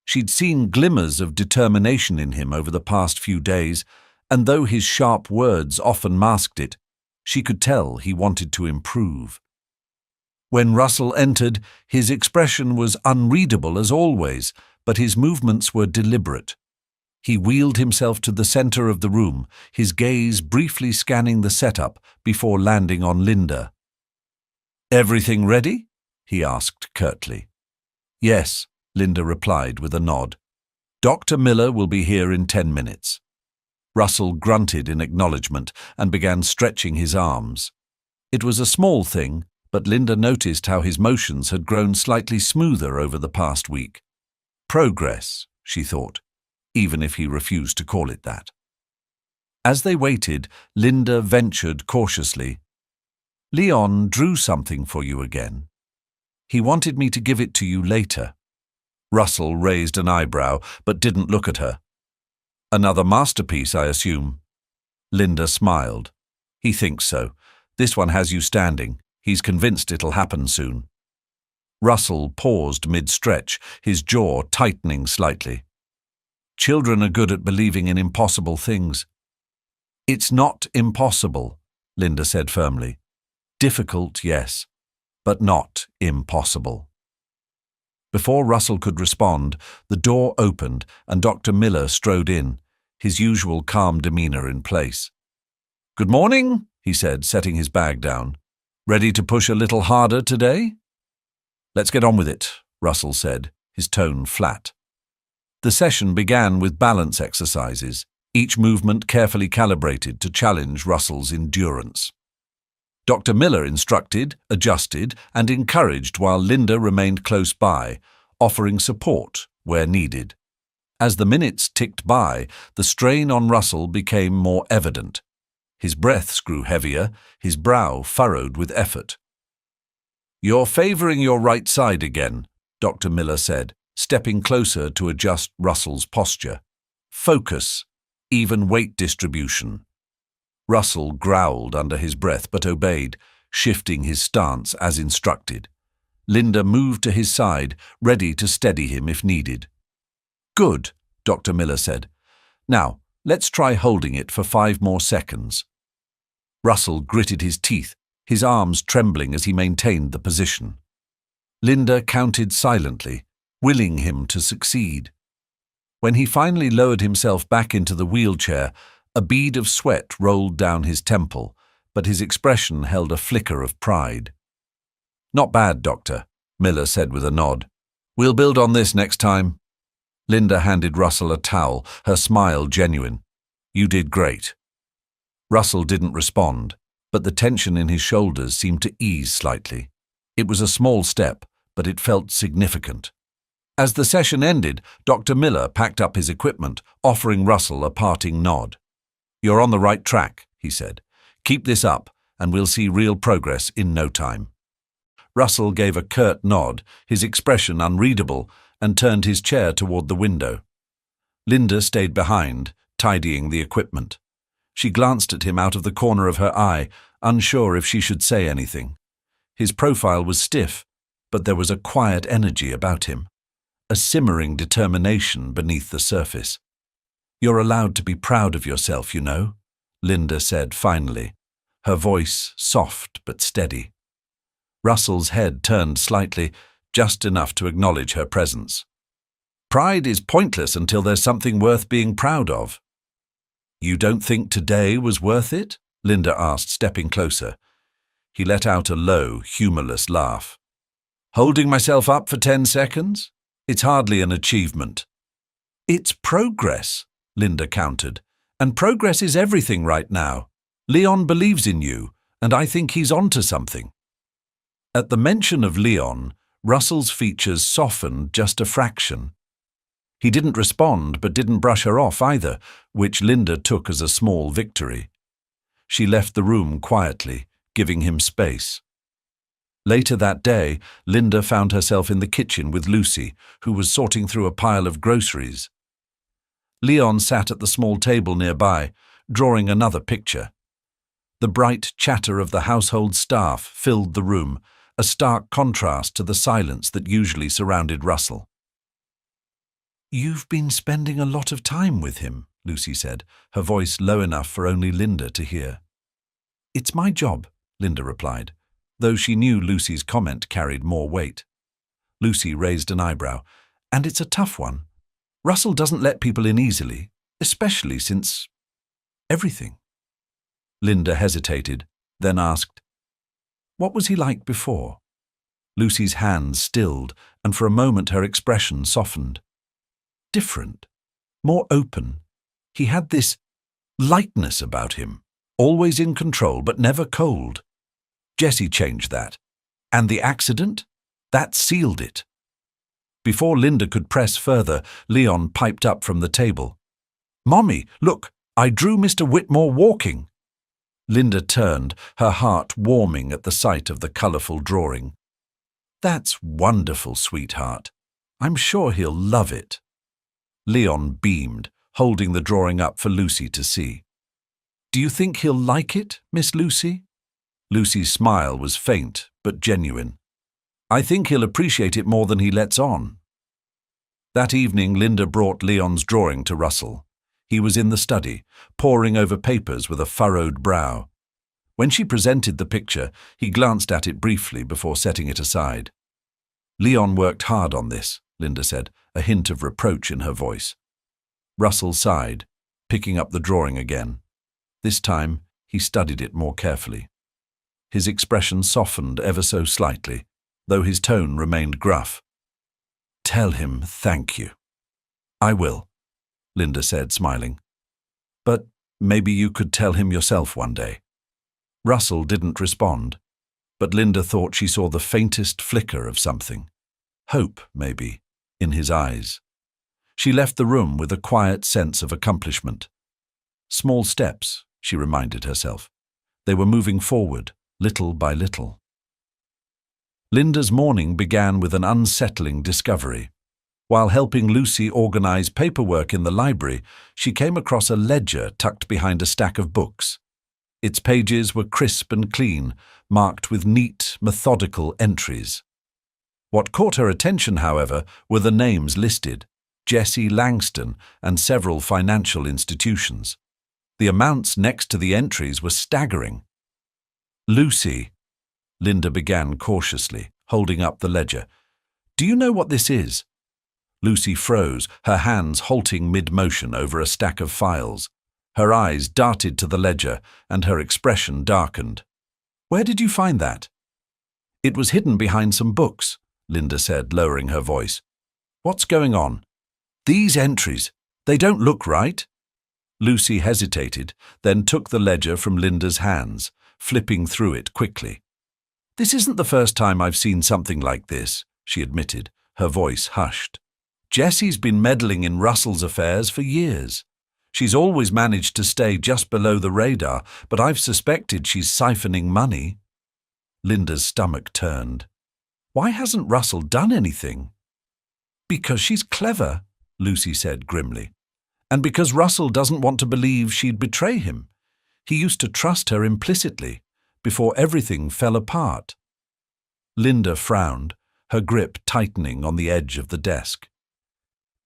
She'd seen glimmers of determination in him over the past few days, and though his sharp words often masked it, she could tell he wanted to improve. When Russell entered, his expression was unreadable as always, but his movements were deliberate. He wheeled himself to the center of the room, his gaze briefly scanning the setup before landing on Linda. "Everything ready?" he asked curtly. "Yes," Linda replied with a nod. "Dr. Miller will be here in 10 minutes. Russell grunted in acknowledgement and began stretching his arms. It was a small thing, but Linda noticed how his motions had grown slightly smoother over the past week. Progress, she thought, even if he refused to call it that. As they waited, Linda ventured cautiously. "Leon drew something for you again. He wanted me to give it to you later." Russell raised an eyebrow, but didn't look at her. "Another masterpiece, I assume?" Linda smiled. "He thinks so. This one has you standing. He's convinced it'll happen soon." Russell paused mid-stretch, his jaw tightening slightly. "Children are good at believing in impossible things." "It's not impossible," Linda said firmly. "Difficult, yes, but not impossible." Before Russell could respond, the door opened and Dr. Miller strode in, his usual calm demeanor in place. "Good morning," he said, setting his bag down. "Ready to push a little harder today?" "Let's get on with it," Russell said, his tone flat. The session began with balance exercises, each movement carefully calibrated to challenge Russell's endurance. Dr. Miller instructed, adjusted, and encouraged while Linda remained close by, offering support where needed. As the minutes ticked by, the strain on Russell became more evident. His breaths grew heavier, his brow furrowed with effort. "You're favoring your right side again," Dr. Miller said, stepping closer to adjust Russell's posture. "Focus, even weight distribution." Russell growled under his breath but obeyed, shifting his stance as instructed. Linda moved to his side, ready to steady him if needed. "Good," Dr. Miller said. "Now, let's try holding it for 5 more seconds." Russell gritted his teeth, his arms trembling as he maintained the position. Linda counted silently, willing him to succeed. When he finally lowered himself back into the wheelchair, a bead of sweat rolled down his temple, but his expression held a flicker of pride. "Not bad, Doctor," Miller said with a nod. "We'll build on this next time." Linda handed Russell a towel, her smile genuine. "You did great." Russell didn't respond, but the tension in his shoulders seemed to ease slightly. It was a small step, but it felt significant. As the session ended, Dr. Miller packed up his equipment, offering Russell a parting nod. "You're on the right track," he said. "Keep this up, and we'll see real progress in no time." Russell gave a curt nod, his expression unreadable, and turned his chair toward the window. Linda stayed behind, tidying the equipment. She glanced at him out of the corner of her eye, unsure if she should say anything. His profile was stiff, but there was a quiet energy about him, a simmering determination beneath the surface. "You're allowed to be proud of yourself, you know," Linda said finally, her voice soft but steady. Russell's head turned slightly, just enough to acknowledge her presence. "Pride is pointless until there's something worth being proud of." "You don't think today was worth it?" Linda asked, stepping closer. He let out a low, humorless laugh. "Holding myself up for 10 seconds? It's hardly an achievement." "It's progress," Linda countered. "And progress is everything right now. Leon believes in you, and I think he's onto something." At the mention of Leon, Russell's features softened just a fraction. He didn't respond but didn't brush her off either, which Linda took as a small victory. She left the room quietly, giving him space. Later that day, Linda found herself in the kitchen with Lucy, who was sorting through a pile of groceries. Leon sat at the small table nearby, drawing another picture. The bright chatter of the household staff filled the room, a stark contrast to the silence that usually surrounded Russell. "You've been spending a lot of time with him," Lucy said, her voice low enough for only Linda to hear. "It's my job," Linda replied, though she knew Lucy's comment carried more weight. Lucy raised an eyebrow. "And it's a tough one. Russell doesn't let people in easily, especially since everything." Linda hesitated, then asked, "What was he like before?" Lucy's hands stilled, and for a moment her expression softened. "Different, more open. He had this lightness about him, always in control but never cold. Jessie changed that. And the accident? That sealed it." Before Linda could press further, Leon piped up from the table. "Mommy, look, I drew Mr. Whitmore walking." Linda turned, her heart warming at the sight of the colourful drawing. "That's wonderful, sweetheart. I'm sure he'll love it." Leon beamed, holding the drawing up for Lucy to see. "Do you think he'll like it, Miss Lucy?" Lucy's smile was faint but genuine. "I think he'll appreciate it more than he lets on." That evening, Linda brought Leon's drawing to Russell. He was in the study, poring over papers with a furrowed brow. When she presented the picture, he glanced at it briefly before setting it aside. "Leon worked hard on this," Linda said, a hint of reproach in her voice. Russell sighed, picking up the drawing again. This time, he studied it more carefully. His expression softened ever so slightly, though his tone remained gruff. "Tell him thank you." "I will," Linda said, smiling. "But maybe you could tell him yourself one day." Russell didn't respond, but Linda thought she saw the faintest flicker of something. Hope, maybe, in his eyes. She left the room with a quiet sense of accomplishment. Small steps, she reminded herself. They were moving forward, little by little. Linda's morning began with an unsettling discovery. While helping Lucy organize paperwork in the library, she came across a ledger tucked behind a stack of books. Its pages were crisp and clean, marked with neat, methodical entries. What caught her attention, however, were the names listed: Jessie Langston and several financial institutions. The amounts next to the entries were staggering. "Lucy," Linda began cautiously, holding up the ledger. "Do you know what this is?" Lucy froze, her hands halting mid-motion over a stack of files. Her eyes darted to the ledger, and her expression darkened. "Where did you find that?" "It was hidden behind some books," Linda said, lowering her voice. "What's going on?" "These entries, they don't look right." Lucy hesitated, then took the ledger from Linda's hands, flipping through it quickly. "This isn't the first time I've seen something like this," she admitted, her voice hushed. "Jessie's been meddling in Russell's affairs for years. She's always managed to stay just below the radar, but I've suspected she's siphoning money." Linda's stomach turned. "Why hasn't Russell done anything?" "Because she's clever," Lucy said grimly. "And because Russell doesn't want to believe she'd betray him. He used to trust her implicitly, before everything fell apart." Linda frowned, her grip tightening on the edge of the desk.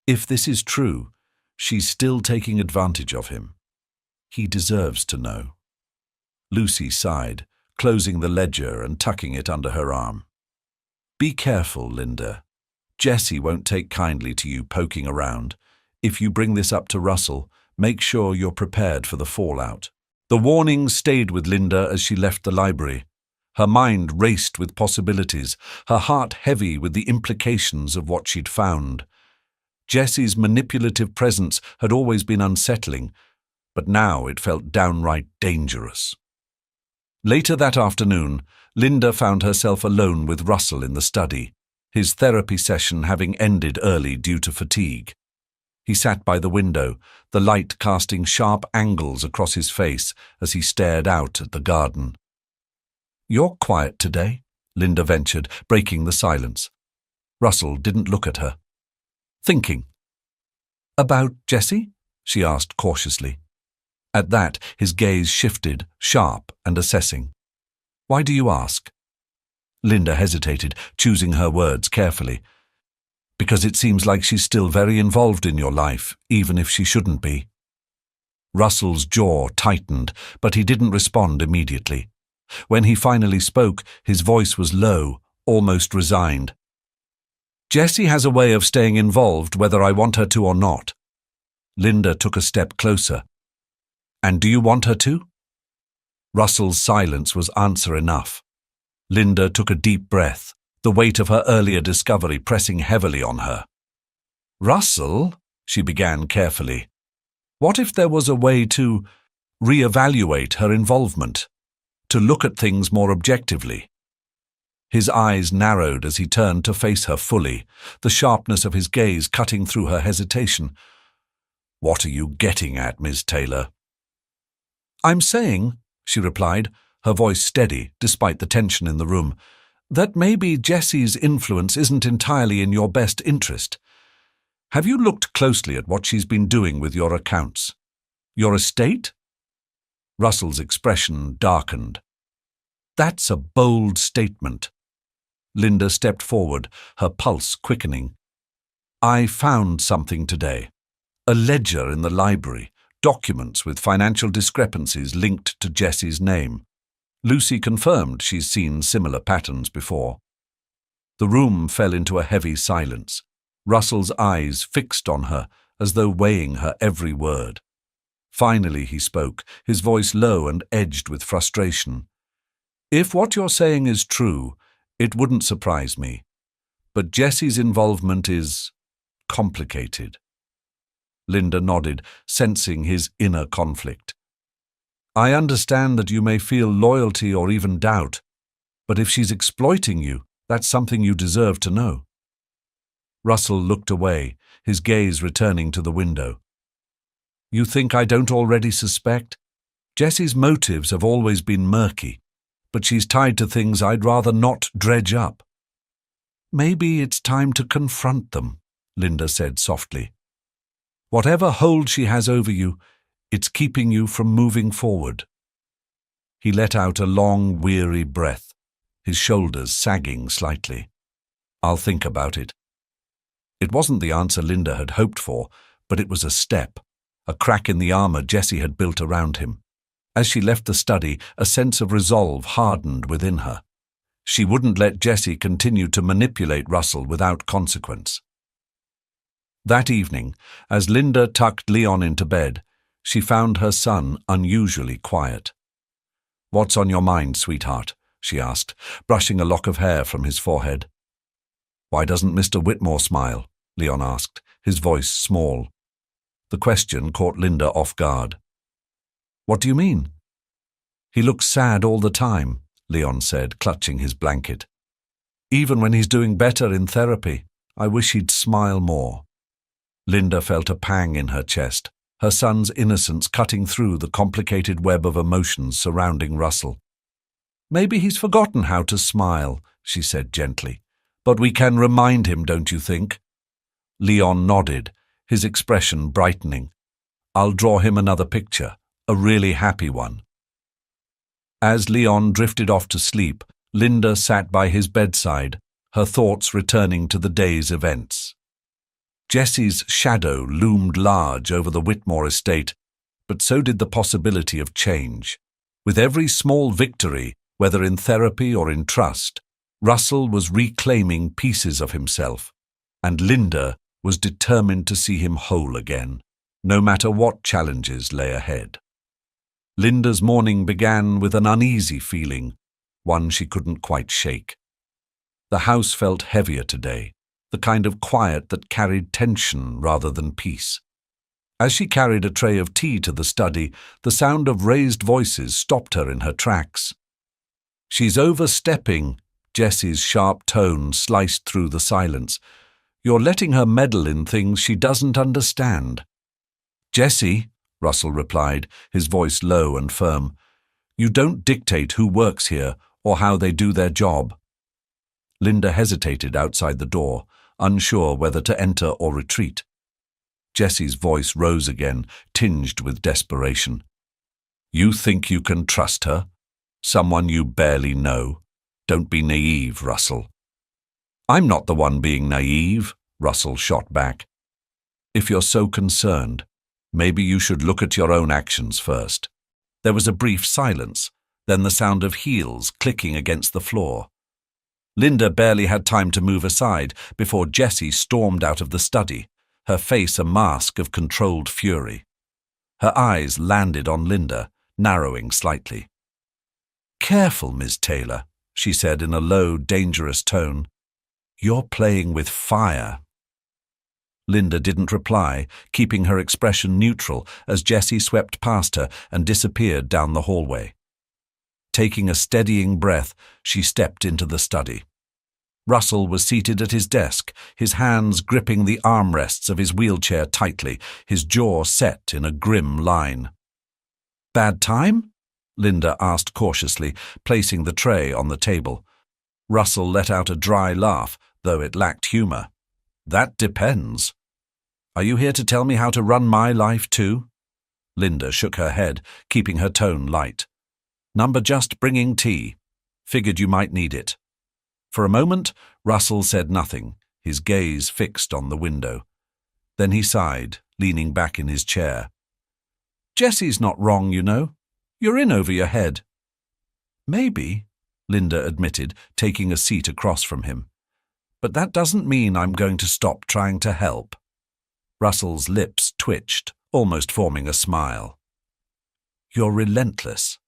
If this is true, she's still taking advantage of him. He deserves to know. Lucy sighed, closing the ledger and tucking it under her arm. "Be careful, Linda. Jessie won't take kindly to you poking around. If you bring this up to Russell, make sure you're prepared for the fallout." The warning stayed with Linda as she left the library. Her mind raced with possibilities, her heart heavy with the implications of what she'd found. Jessie's manipulative presence had always been unsettling, but now it felt downright dangerous. Later that afternoon, Linda found herself alone with Russell in the study, his therapy session having ended early due to fatigue. He sat by the window, the light casting sharp angles across his face as he stared out at the garden. "You're quiet today," Linda ventured, breaking the silence. Russell didn't look at her. "Thinking." "About Jessie?" she asked cautiously. At that, his gaze shifted, sharp and assessing. "Why do you ask?" Linda hesitated, choosing her words carefully. "Because it seems like she's still very involved in your life, even if she shouldn't be." Russell's jaw tightened, but he didn't respond immediately. When he finally spoke, his voice was low, almost resigned. "Jessie has a way of staying involved whether I want her to or not." Linda took a step closer. "And do you want her to?" Russell's silence was answer enough. Linda took a deep breath, the weight of her earlier discovery pressing heavily on her. "Russell," she began carefully, "what if there was a way to re-evaluate her involvement, to look at things more objectively?" His eyes narrowed as he turned to face her fully, the sharpness of his gaze cutting through her hesitation. "What are you getting at, Miss Taylor?" "I'm saying," she replied, her voice steady despite the tension in the room, "that maybe Jessie's influence isn't entirely in your best interest. Have you looked closely at what she's been doing with your accounts? Your estate?" Russell's expression darkened. "That's a bold statement." Linda stepped forward, her pulse quickening. "I found something today. A ledger in the library, documents with financial discrepancies linked to Jessie's name. Lucy confirmed she's seen similar patterns before." The room fell into a heavy silence, Russell's eyes fixed on her as though weighing her every word. Finally he spoke, his voice low and edged with frustration. "If what you're saying is true, it wouldn't surprise me. But Jessie's involvement is complicated." Linda nodded, sensing his inner conflict. "I understand that you may feel loyalty or even doubt, but if she's exploiting you, that's something you deserve to know." Russell looked away, his gaze returning to the window. "You think I don't already suspect? Jessie's motives have always been murky, but she's tied to things I'd rather not dredge up." "Maybe it's time to confront them," Linda said softly. "Whatever hold she has over you, it's keeping you from moving forward." He let out a long, weary breath, his shoulders sagging slightly. "I'll think about it." It wasn't the answer Linda had hoped for, but it was a step, a crack in the armor Jessie had built around him. As she left the study, a sense of resolve hardened within her. She wouldn't let Jessie continue to manipulate Russell without consequence. That evening, as Linda tucked Leon into bed, she found her son unusually quiet. "What's on your mind, sweetheart?" she asked, brushing a lock of hair from his forehead. "Why doesn't Mr. Whitmore smile?" Leon asked, his voice small. The question caught Linda off guard. "What do you mean?" "He looks sad all the time," Leon said, clutching his blanket. "Even when he's doing better in therapy, I wish he'd smile more." Linda felt a pang in her chest, her son's innocence cutting through the complicated web of emotions surrounding Russell. "Maybe he's forgotten how to smile," she said gently. "But we can remind him, don't you think?" Leon nodded, his expression brightening. "I'll draw him another picture, a really happy one." As Leon drifted off to sleep, Linda sat by his bedside, her thoughts returning to the day's events. Jessie's shadow loomed large over the Whitmore estate, but so did the possibility of change. With every small victory, whether in therapy or in trust, Russell was reclaiming pieces of himself, and Linda was determined to see him whole again, no matter what challenges lay ahead. Linda's morning began with an uneasy feeling, one she couldn't quite shake. The house felt heavier today, the kind of quiet that carried tension rather than peace. As she carried a tray of tea to the study, the sound of raised voices stopped her in her tracks. "She's overstepping," Jessie's sharp tone sliced through the silence. "You're letting her meddle in things she doesn't understand." "Jessie," Russell replied, his voice low and firm, "you don't dictate who works here or how they do their job." Linda hesitated outside the door, unsure whether to enter or retreat. Jessie's voice rose again, tinged with desperation. "You think you can trust her? Someone you barely know? Don't be naive, Russell." "I'm not the one being naive," Russell shot back. "If you're so concerned, maybe you should look at your own actions first." There was a brief silence, then the sound of heels clicking against the floor. Linda barely had time to move aside before Jessie stormed out of the study, her face a mask of controlled fury. Her eyes landed on Linda, narrowing slightly. "Careful, Miss Taylor," she said in a low, dangerous tone. "You're playing with fire." Linda didn't reply, keeping her expression neutral as Jessie swept past her and disappeared down the hallway. Taking a steadying breath, she stepped into the study. Russell was seated at his desk, his hands gripping the armrests of his wheelchair tightly, his jaw set in a grim line. "Bad time?" Linda asked cautiously, placing the tray on the table. Russell let out a dry laugh, though it lacked humor. "That depends. Are you here to tell me how to run my life too?" Linda shook her head, keeping her tone light. "Number just bringing tea. Figured you might need it." For a moment, Russell said nothing, his gaze fixed on the window. Then he sighed, leaning back in his chair. "Jessie's not wrong, you know. You're in over your head." "Maybe," Linda admitted, taking a seat across from him. "But that doesn't mean I'm going to stop trying to help." Russell's lips twitched, almost forming a smile. "You're relentless."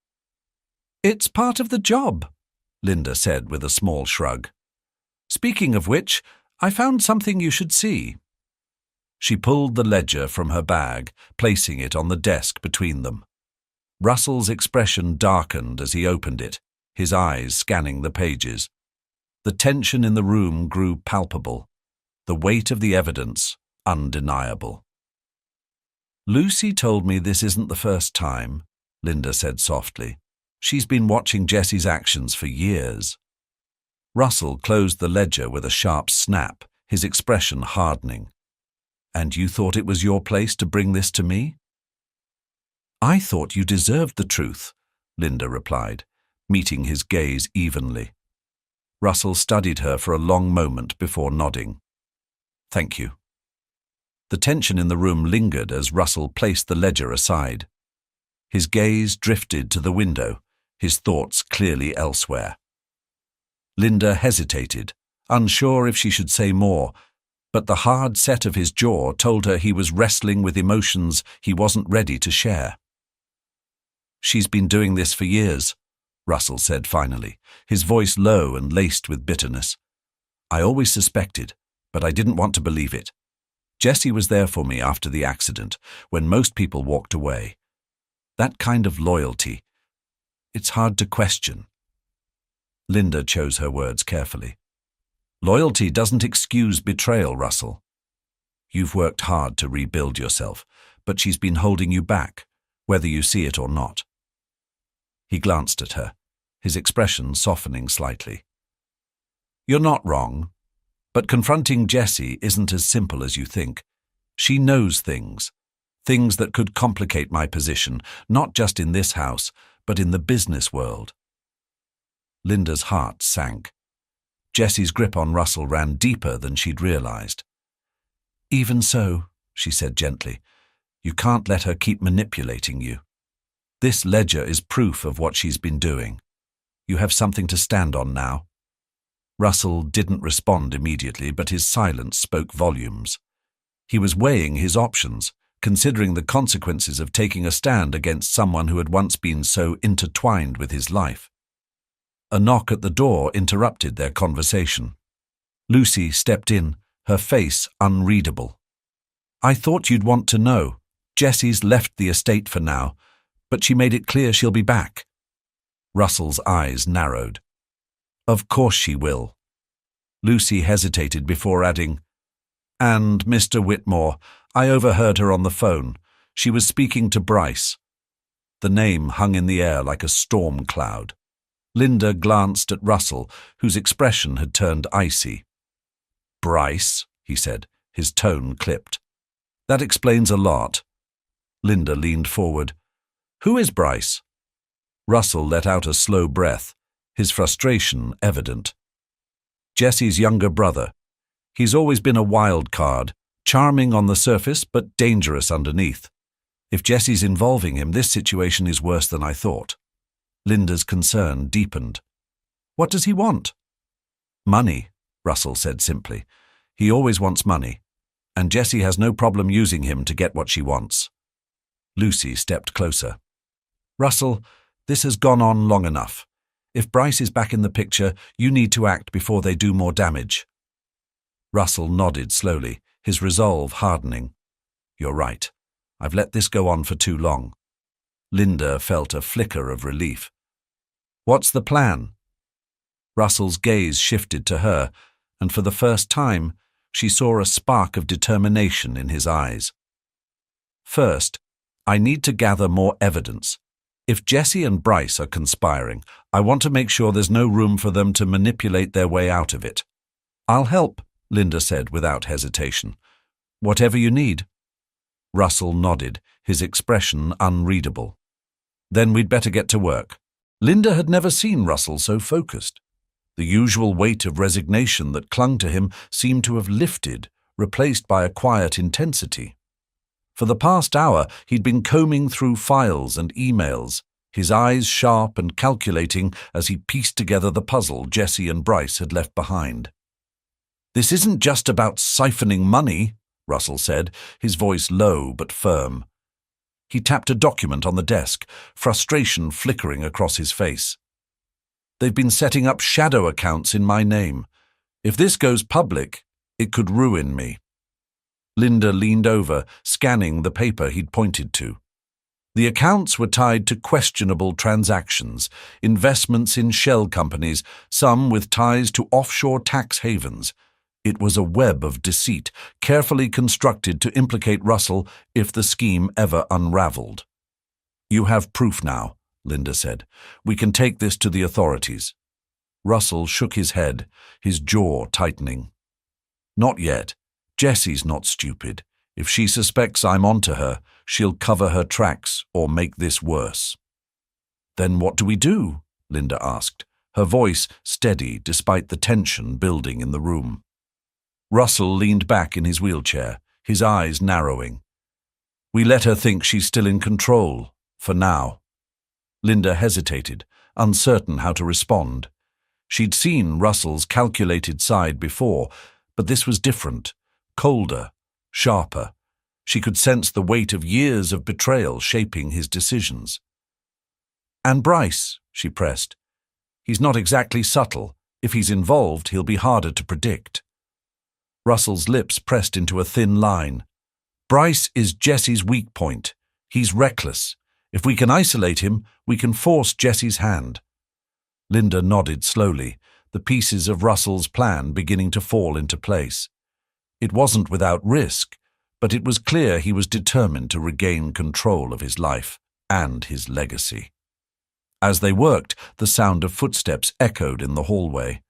"It's part of the job," Linda said with a small shrug. "Speaking of which, I found something you should see." She pulled the ledger from her bag, placing it on the desk between them. Russell's expression darkened as he opened it, his eyes scanning the pages. The tension in the room grew palpable, the weight of the evidence undeniable. "Lucy told me this isn't the first time," Linda said softly. "She's been watching Jessie's actions for years." Russell closed the ledger with a sharp snap, his expression hardening. "And you thought it was your place to bring this to me?" "I thought you deserved the truth," Linda replied, meeting his gaze evenly. Russell studied her for a long moment before nodding. "Thank you." The tension in the room lingered as Russell placed the ledger aside. His gaze drifted to the window, his thoughts clearly elsewhere. Linda hesitated, unsure if she should say more, but the hard set of his jaw told her he was wrestling with emotions he wasn't ready to share. "She's been doing this for years," Russell said finally, his voice low and laced with bitterness. "I always suspected, but I didn't want to believe it. Jessie was there for me after the accident, when most people walked away. That kind of loyalty, it's hard to question." Linda chose her words carefully. "Loyalty doesn't excuse betrayal, Russell. You've worked hard to rebuild yourself, but she's been holding you back, whether you see it or not." He glanced at her, his expression softening slightly. "You're not wrong, but confronting Jessie isn't as simple as you think. She knows things that could complicate my position, not just in this house, but in the business world." Linda's heart sank. Jessie's grip on Russell ran deeper than she'd realized. "Even so," she said gently, "you can't let her keep manipulating you. This ledger is proof of what she's been doing. You have something to stand on now." Russell didn't respond immediately, but his silence spoke volumes. He was weighing his options, considering the consequences of taking a stand against someone who had once been so intertwined with his life. A knock at the door interrupted their conversation. Lucy stepped in, her face unreadable. "I thought you'd want to know. Jessie's left the estate for now, but she made it clear she'll be back." Russell's eyes narrowed. "Of course she will." Lucy hesitated before adding, "And, Mr. Whitmore, I overheard her on the phone. She was speaking to Bryce." The name hung in the air like a storm cloud. Linda glanced at Russell, whose expression had turned icy. "Bryce," he said, his tone clipped. "That explains a lot." Linda leaned forward. "Who is Bryce?" Russell let out a slow breath, his frustration evident. "Jessie's younger brother. He's always been a wild card, charming on the surface but dangerous underneath. If Jessie's involving him, this situation is worse than I thought." Linda's concern deepened. "What does he want?" "Money," Russell said simply. "He always wants money, and Jessie has no problem using him to get what she wants." Lucy stepped closer. "Russell, this has gone on long enough. If Bryce is back in the picture, you need to act before they do more damage." Russell nodded slowly, his resolve hardening. "You're right. I've let this go on for too long." Linda felt a flicker of relief. "What's the plan?" Russell's gaze shifted to her, and for the first time, she saw a spark of determination in his eyes. "First, I need to gather more evidence. If Jessie and Bryce are conspiring, I want to make sure there's no room for them to manipulate their way out of it." "I'll help," Linda said without hesitation. "Whatever you need." Russell nodded, his expression unreadable. "Then we'd better get to work." Linda had never seen Russell so focused. The usual weight of resignation that clung to him seemed to have lifted, replaced by a quiet intensity. For the past hour, he'd been combing through files and emails, his eyes sharp and calculating as he pieced together the puzzle Jessie and Bryce had left behind. "This isn't just about siphoning money," Russell said, his voice low but firm. He tapped a document on the desk, frustration flickering across his face. "They've been setting up shadow accounts in my name. If this goes public, it could ruin me." Linda leaned over, scanning the paper he'd pointed to. The accounts were tied to questionable transactions, investments in shell companies, some with ties to offshore tax havens. It was a web of deceit, carefully constructed to implicate Russell if the scheme ever unraveled. "You have proof now," Linda said. "We can take this to the authorities." Russell shook his head, his jaw tightening. "Not yet. Jessie's not stupid. If she suspects I'm onto her, she'll cover her tracks or make this worse." Then what do we do? Linda asked, her voice steady despite the tension building in the room. Russell leaned back in his wheelchair, his eyes narrowing. We let her think she's still in control, for now. Linda hesitated, uncertain how to respond. She'd seen Russell's calculated side before, but this was different, colder, sharper. She could sense the weight of years of betrayal shaping his decisions. And Bryce, she pressed. He's not exactly subtle. If he's involved, he'll be harder to predict. Russell's lips pressed into a thin line. Bryce is Jesse's weak point. He's reckless. If we can isolate him, we can force Jesse's hand. Linda nodded slowly, the pieces of Russell's plan beginning to fall into place. It wasn't without risk, but it was clear he was determined to regain control of his life and his legacy. As they worked, the sound of footsteps echoed in the hallway.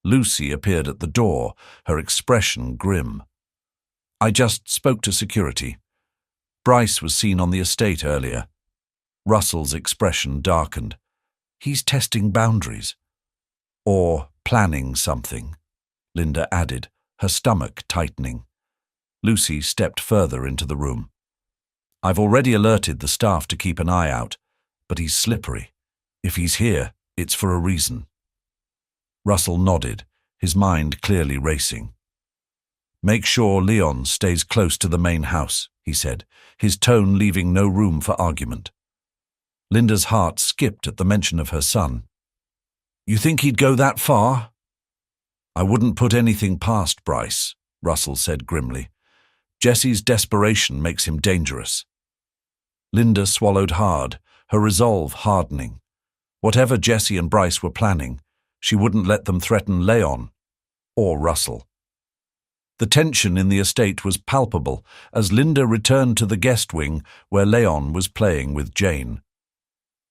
Lucy appeared at the door, her expression grim. I just spoke to security. Bryce was seen on the estate earlier. Russell's expression darkened. He's testing boundaries. Or planning something, Linda added, her stomach tightening. Lucy stepped further into the room. I've already alerted the staff to keep an eye out, but he's slippery. If he's here, it's for a reason. Russell nodded, his mind clearly racing. Make sure Leon stays close to the main house, he said, his tone leaving no room for argument. Linda's heart skipped at the mention of her son. You think he'd go that far? I wouldn't put anything past Bryce, Russell said grimly. Jesse's desperation makes him dangerous. Linda swallowed hard, her resolve hardening. Whatever Jesse and Bryce were planning, she wouldn't let them threaten Leon or Russell. The tension in the estate was palpable as Linda returned to the guest wing where Leon was playing with Jane.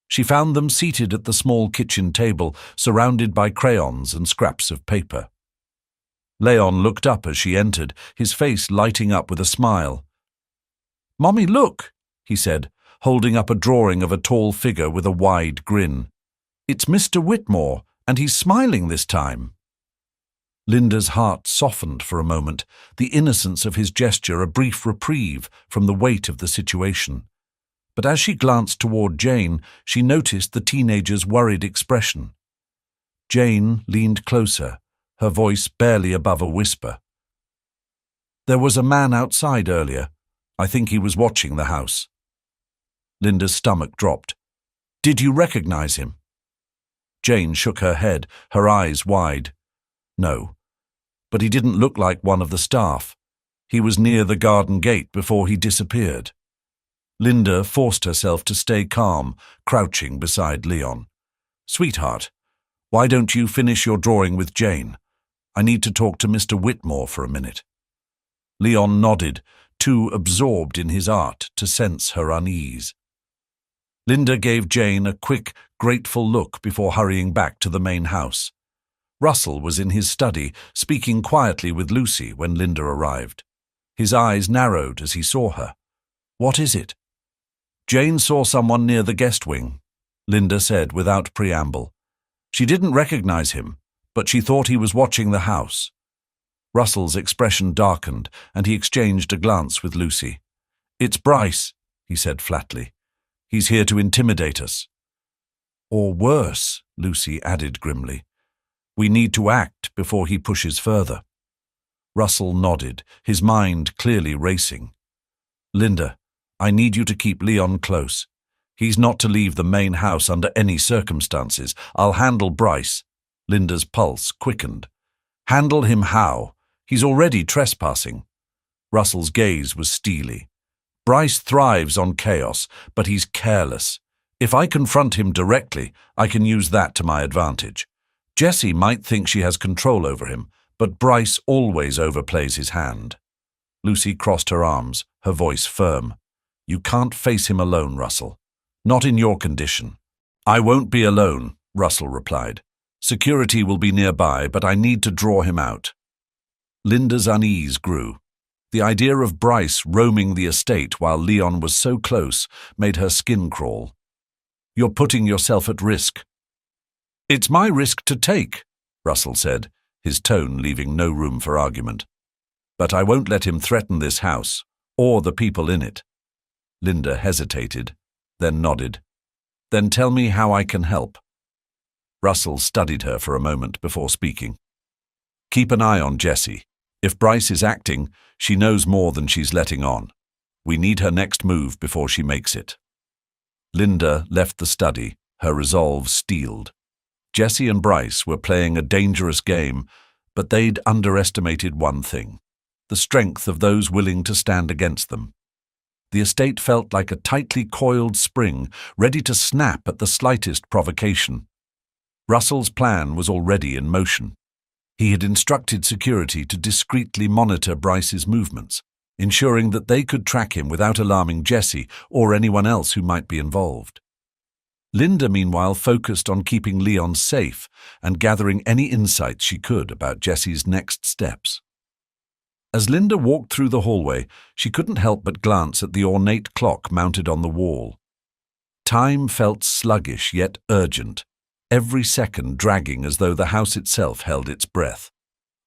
She found them seated at the small kitchen table, surrounded by crayons and scraps of paper. Leon looked up as she entered, his face lighting up with a smile. "Mommy, look," he said, holding up a drawing of a tall figure with a wide grin. "It's Mr. Whitmore, and he's smiling this time." Linda's heart softened for a moment, the innocence of his gesture a brief reprieve from the weight of the situation. But as she glanced toward Jane, she noticed the teenager's worried expression. Jane leaned closer, her voice barely above a whisper. "There was a man outside earlier. I think he was watching the house." Linda's stomach dropped. "Did you recognize him?" Jane shook her head, her eyes wide. "No, but he didn't look like one of the staff. He was near the garden gate before he disappeared." Linda forced herself to stay calm, crouching beside Leon. "Sweetheart, why don't you finish your drawing with Jane? I need to talk to Mr. Whitmore for a minute." Leon nodded, too absorbed in his art to sense her unease. Linda gave Jane a quick, grateful look before hurrying back to the main house. Russell was in his study, speaking quietly with Lucy when Linda arrived. His eyes narrowed as he saw her. "What is it?" "Jane saw someone near the guest wing," Linda said without preamble. She didn't recognize him, but she thought he was watching the house. Russell's expression darkened, and he exchanged a glance with Lucy. "It's Bryce," he said flatly. "He's here to intimidate us." "Or worse," Lucy added grimly. "We need to act before he pushes further." Russell nodded, his mind clearly racing. "Linda, I need you to keep Leon close. He's not to leave the main house under any circumstances. I'll handle Bryce." Linda's pulse quickened. "Handle him how? He's already trespassing." Russell's gaze was steely. "Bryce thrives on chaos, but he's careless. If I confront him directly, I can use that to my advantage. Jessie might think she has control over him, but Bryce always overplays his hand." Lucy crossed her arms, her voice firm. "You can't face him alone, Russell. Not in your condition." "I won't be alone," Russell replied. "Security will be nearby, but I need to draw him out." Linda's unease grew. The idea of Bryce roaming the estate while Leon was so close made her skin crawl. You're putting yourself at risk." "It's my risk to take," Russell said, his tone leaving no room for argument. "But I won't let him threaten this house, or the people in it." Linda hesitated, then nodded. "Then tell me how I can help." Russell studied her for a moment before speaking. "Keep an eye on Jessie. If Bryce is acting, she knows more than she's letting on. We need her next move before she makes it." Linda left the study, her resolve steeled. Jessie and Bryce were playing a dangerous game, but they'd underestimated one thing: the strength of those willing to stand against them. The estate felt like a tightly coiled spring, ready to snap at the slightest provocation. Russell's plan was already in motion. He had instructed security to discreetly monitor Bryce's movements, ensuring that they could track him without alarming Jessie or anyone else who might be involved. Linda, meanwhile, focused on keeping Leon safe and gathering any insights she could about Jessie's next steps. As Linda walked through the hallway, she couldn't help but glance at the ornate clock mounted on the wall. Time felt sluggish yet urgent, every second dragging as though the house itself held its breath.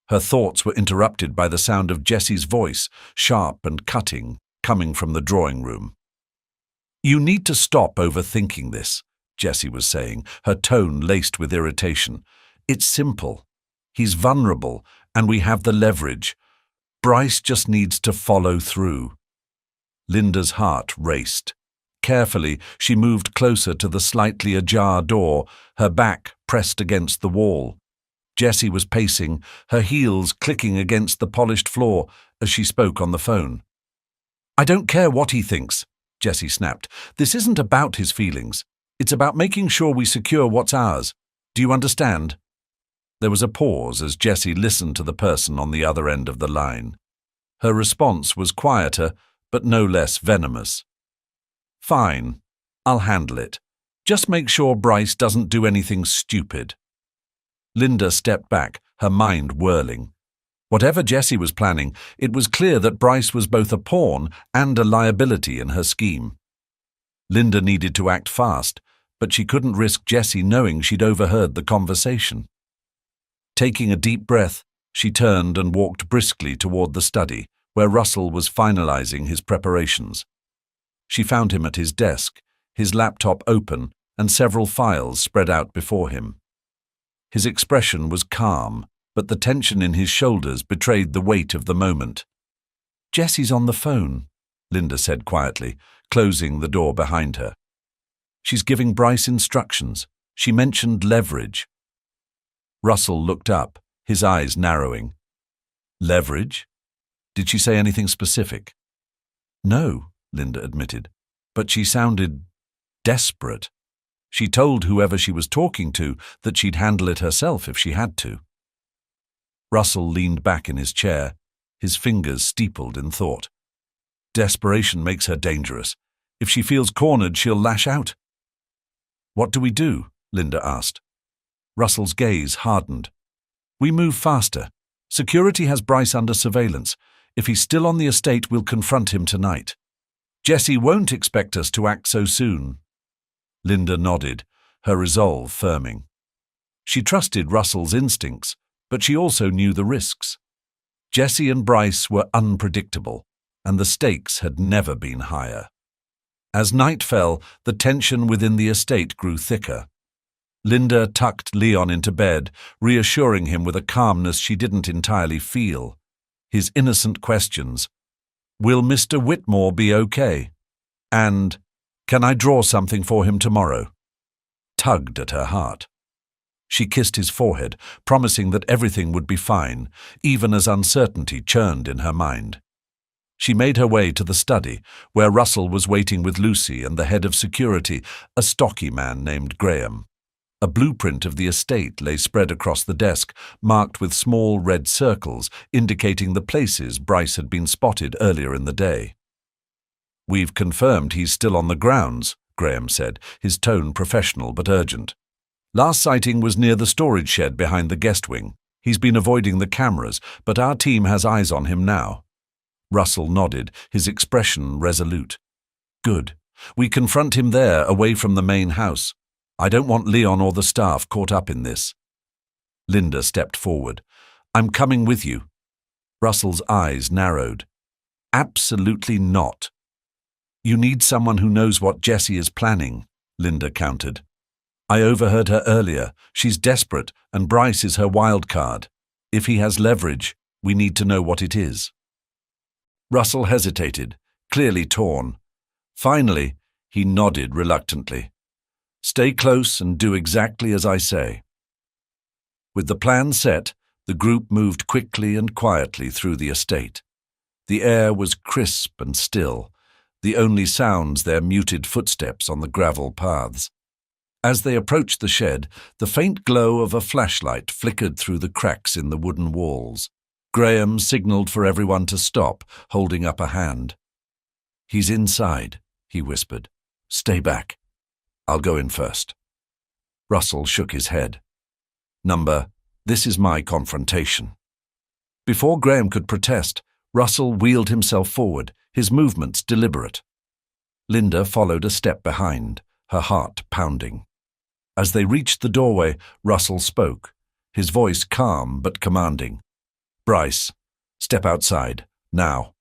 Her thoughts were interrupted by the sound of Jessie's voice, sharp and cutting, coming from the drawing room. "You need to stop overthinking this," Jessie was saying, her tone laced with irritation. "It's simple. He's vulnerable, and we have the leverage. Bryce just needs to follow through." Linda's heart raced. Carefully, she moved closer to the slightly ajar door, her back pressed against the wall. Jessie was pacing, her heels clicking against the polished floor as she spoke on the phone. "I don't care what he thinks," Jessie snapped. "This isn't about his feelings. It's about making sure we secure what's ours. Do you understand?" There was a pause as Jessie listened to the person on the other end of the line. Her response was quieter, but no less venomous. "Fine. I'll handle it. Just make sure Bryce doesn't do anything stupid." Linda stepped back, her mind whirling. Whatever Jessie was planning, it was clear that Bryce was both a pawn and a liability in her scheme. Linda needed to act fast, but she couldn't risk Jessie knowing she'd overheard the conversation. Taking a deep breath, she turned and walked briskly toward the study, where Russell was finalizing his preparations. She found him at his desk, his laptop open and several files spread out before him. His expression was calm, but the tension in his shoulders betrayed the weight of the moment. "Jessie's on the phone," Linda said quietly, closing the door behind her. "She's giving Bryce instructions. She mentioned leverage." Russell looked up, his eyes narrowing. "Leverage? Did she say anything specific?" "No," Linda admitted, "but she sounded desperate. She told whoever she was talking to that she'd handle it herself if she had to." Russell leaned back in his chair, his fingers steepled in thought. Desperation makes her dangerous. If she feels cornered, she'll lash out. "What do we do?" Linda asked. Russell's gaze hardened. "We move faster. Security has Bryce under surveillance. If he's still on the estate, we'll confront him tonight. Jessie won't expect us to act so soon." Linda nodded, her resolve firming. She trusted Russell's instincts, but she also knew the risks. Jessie and Bryce were unpredictable, and the stakes had never been higher. As night fell, the tension within the estate grew thicker. Linda tucked Leon into bed, reassuring him with a calmness she didn't entirely feel. His innocent questions, "Will Mr. Whitmore be okay?" and "Can I draw something for him tomorrow?" tugged at her heart. She kissed his forehead, promising that everything would be fine, even as uncertainty churned in her mind. She made her way to the study, where Russell was waiting with Lucy and the head of security, a stocky man named Graham. A blueprint of the estate lay spread across the desk, marked with small red circles, indicating the places Bryce had been spotted earlier in the day. "We've confirmed he's still on the grounds," Graham said, his tone professional but urgent. "Last sighting was near the storage shed behind the guest wing. He's been avoiding the cameras, but our team has eyes on him now." Russell nodded, his expression resolute. "Good. We confront him there, away from the main house. I don't want Leon or the staff caught up in this. Linda stepped forward. I'm coming with you. Russell's eyes narrowed. Absolutely not. You need someone who knows what Jessie is planning, Linda countered. I overheard her earlier. She's desperate, and Bryce is her wild card. If he has leverage, we need to know what it is. Russell hesitated, clearly torn. Finally, he nodded reluctantly. Stay close and do exactly as I say. With the plan set, the group moved quickly and quietly through the estate. The air was crisp and still, the only sounds their muted footsteps on the gravel paths. As they approached the shed, the faint glow of a flashlight flickered through the cracks in the wooden walls. Graham signaled for everyone to stop, holding up a hand. He's inside, he whispered. Stay back. I'll go in first. Russell shook his head. This is my confrontation. Before Graham could protest, Russell wheeled himself forward, his movements deliberate. Linda followed a step behind, her heart pounding. As they reached the doorway, Russell spoke, his voice calm but commanding. Bryce, step outside, now.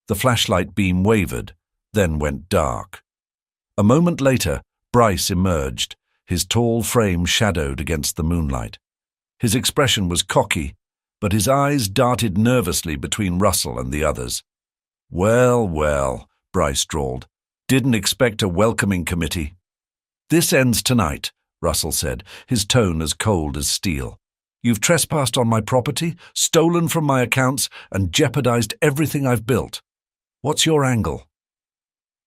The flashlight beam wavered, then went dark. A moment later, Bryce emerged, his tall frame shadowed against the moonlight. His expression was cocky, but his eyes darted nervously between Russell and the others. Well, well, Bryce drawled. Didn't expect a welcoming committee. This ends tonight, Russell said, his tone as cold as steel. You've trespassed on my property, stolen from my accounts, and jeopardized everything I've built. What's your angle?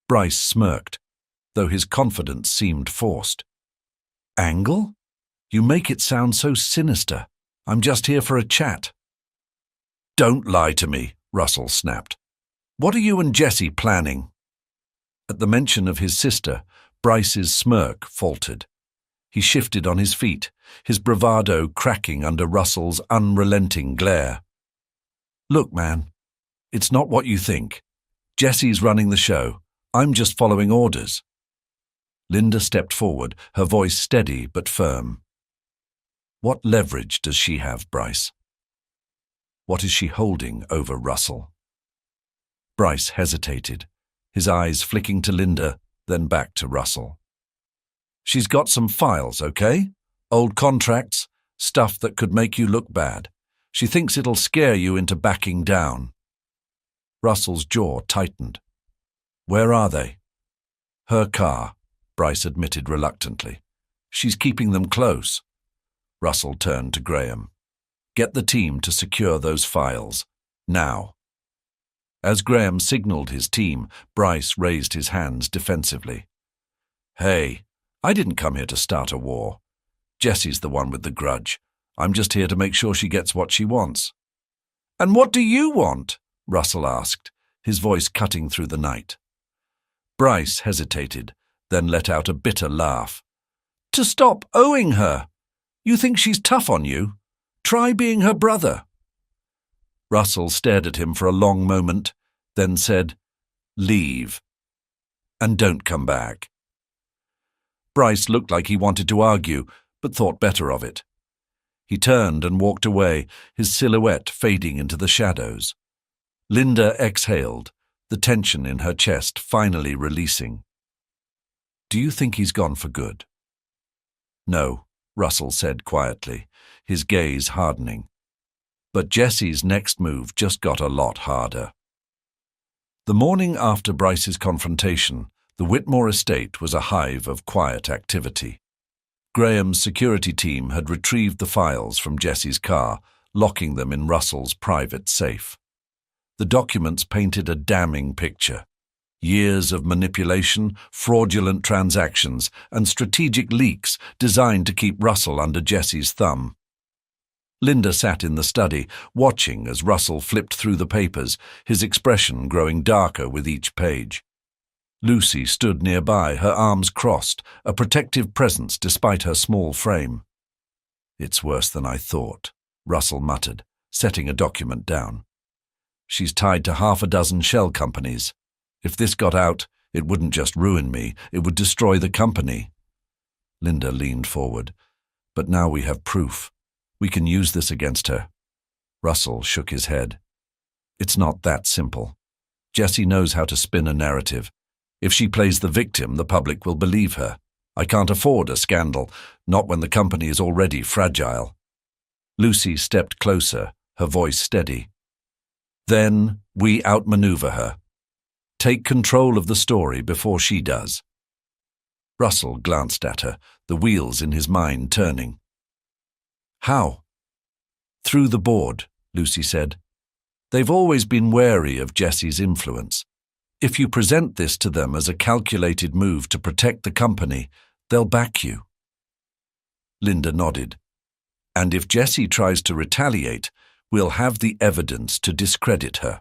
Bryce smirked, though his confidence seemed forced. Angle? You make it sound so sinister. I'm just here for a chat. Don't lie to me, Russell snapped. What are you and Jessie planning? At the mention of his sister, Bryce's smirk faltered. He shifted on his feet, his bravado cracking under Russell's unrelenting glare. Look, man, it's not what you think. Jessie's running the show. I'm just following orders. Linda stepped forward, her voice steady but firm. What leverage does she have, Bryce? What is she holding over Russell? Bryce hesitated, his eyes flicking to Linda, then back to Russell. She's got some files, okay? Old contracts, stuff that could make you look bad. She thinks it'll scare you into backing down. Russell's jaw tightened. Where are they? Her car, Bryce admitted reluctantly. She's keeping them close. Russell turned to Graham. Get the team to secure those files, now. As Graham signaled his team, Bryce raised his hands defensively. Hey, I didn't come here to start a war. Jessie's the one with the grudge. I'm just here to make sure she gets what she wants. And what do you want? Russell asked, his voice cutting through the night. Bryce hesitated, then let out a bitter laugh. To stop owing her. You think she's tough on you? Try being her brother. Russell stared at him for a long moment, then said, Leave. And don't come back. Bryce looked like he wanted to argue, but thought better of it. He turned and walked away, his silhouette fading into the shadows. Linda exhaled, the tension in her chest finally releasing. Do you think he's gone for good? No, Russell said quietly, his gaze hardening. But Jessie's next move just got a lot harder. The morning after Bryce's confrontation, the Whitmore estate was a hive of quiet activity. Graham's security team had retrieved the files from Jessie's car, locking them in Russell's private safe. The documents painted a damning picture. Years of manipulation, fraudulent transactions, and strategic leaks designed to keep Russell under Jessie's thumb. Linda sat in the study, watching as Russell flipped through the papers, his expression growing darker with each page. Lucy stood nearby, her arms crossed, a protective presence despite her small frame. It's worse than I thought, Russell muttered, setting a document down. She's tied to half a dozen shell companies. If this got out, It wouldn't just ruin me, it would destroy the company. Linda leaned forward. But now we have proof. We can use this against her. Russell shook his head. It's not that simple. Jessie knows how to spin a narrative. If she plays the victim, the public will believe her. I can't afford a scandal, not when the company is already fragile. Lucy stepped closer, her voice steady. Then we outmaneuver her. Take control of the story before she does. Russell glanced at her, the wheels in his mind turning. How? Through the board, Lucy said. They've always been wary of Jessie's influence. If you present this to them as a calculated move to protect the company, they'll back you. Linda nodded. And if Jessie tries to retaliate, we'll have the evidence to discredit her.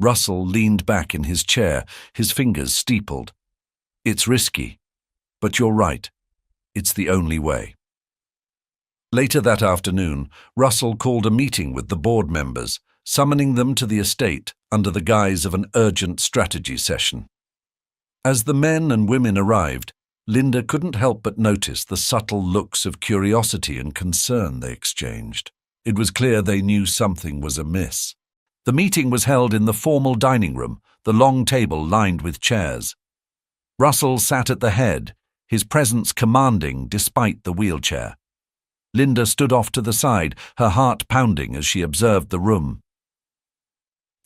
Russell leaned back in his chair, his fingers steepled. It's risky, but you're right. It's the only way. Later that afternoon, Russell called a meeting with the board members, summoning them to the estate under the guise of an urgent strategy session. As the men and women arrived, Linda couldn't help but notice the subtle looks of curiosity and concern they exchanged. It was clear they knew something was amiss. The meeting was held in the formal dining room, the long table lined with chairs. Russell sat at the head, his presence commanding despite the wheelchair. Linda stood off to the side, her heart pounding as she observed the room.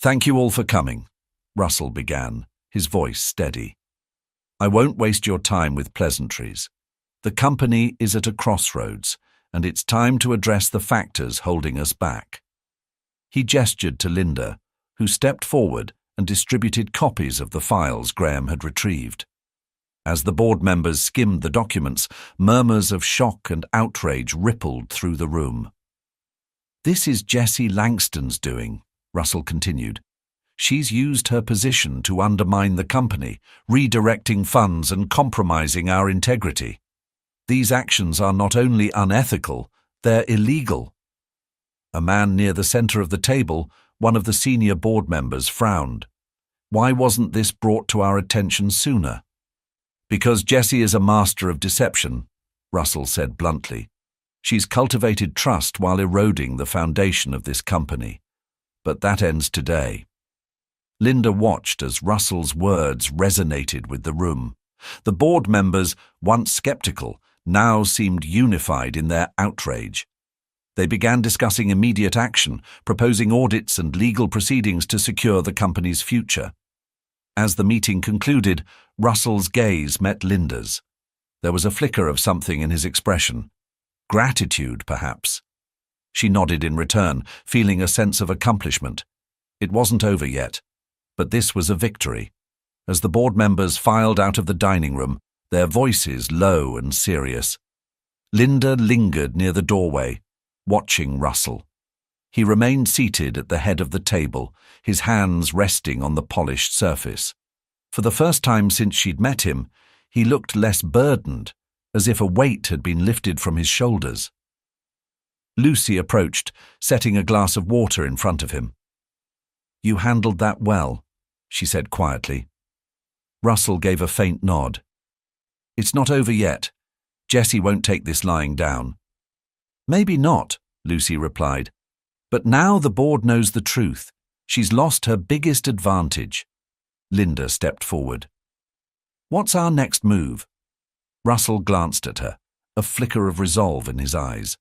Thank you all for coming, Russell began, his voice steady. I won't waste your time with pleasantries. The company is at a crossroads, and it's time to address the factors holding us back. He gestured to Linda, who stepped forward and distributed copies of the files Graham had retrieved. As the board members skimmed the documents, murmurs of shock and outrage rippled through the room. This is Jessie Langston's doing, Russell continued. She's used her position to undermine the company, redirecting funds and compromising our integrity. These actions are not only unethical, they're illegal. A man near the center of the table, one of the senior board members, frowned. Why wasn't this brought to our attention sooner? Because Jessie is a master of deception, Russell said bluntly. She's cultivated trust while eroding the foundation of this company. But that ends today. Linda watched as Russell's words resonated with the room. The board members, once skeptical, now seemed unified in their outrage. They began discussing immediate action, proposing audits and legal proceedings to secure the company's future. As the meeting concluded, Russell's gaze met Linda's. There was a flicker of something in his expression. Gratitude, perhaps. She nodded in return, feeling a sense of accomplishment. It wasn't over yet, but this was a victory. As the board members filed out of the dining room, their voices low and serious, Linda lingered near the doorway, watching Russell. He remained seated at the head of the table, his hands resting on the polished surface. For the first time since she'd met him, he looked less burdened, as if a weight had been lifted from his shoulders. Lucy approached, setting a glass of water in front of him. You handled that well, she said quietly. Russell gave a faint nod. It's not over yet. Jessie won't take this lying down. Maybe not, Lucy replied. But now the board knows the truth. She's lost her biggest advantage. Linda stepped forward. What's our next move? Russell glanced at her, a flicker of resolve in his eyes.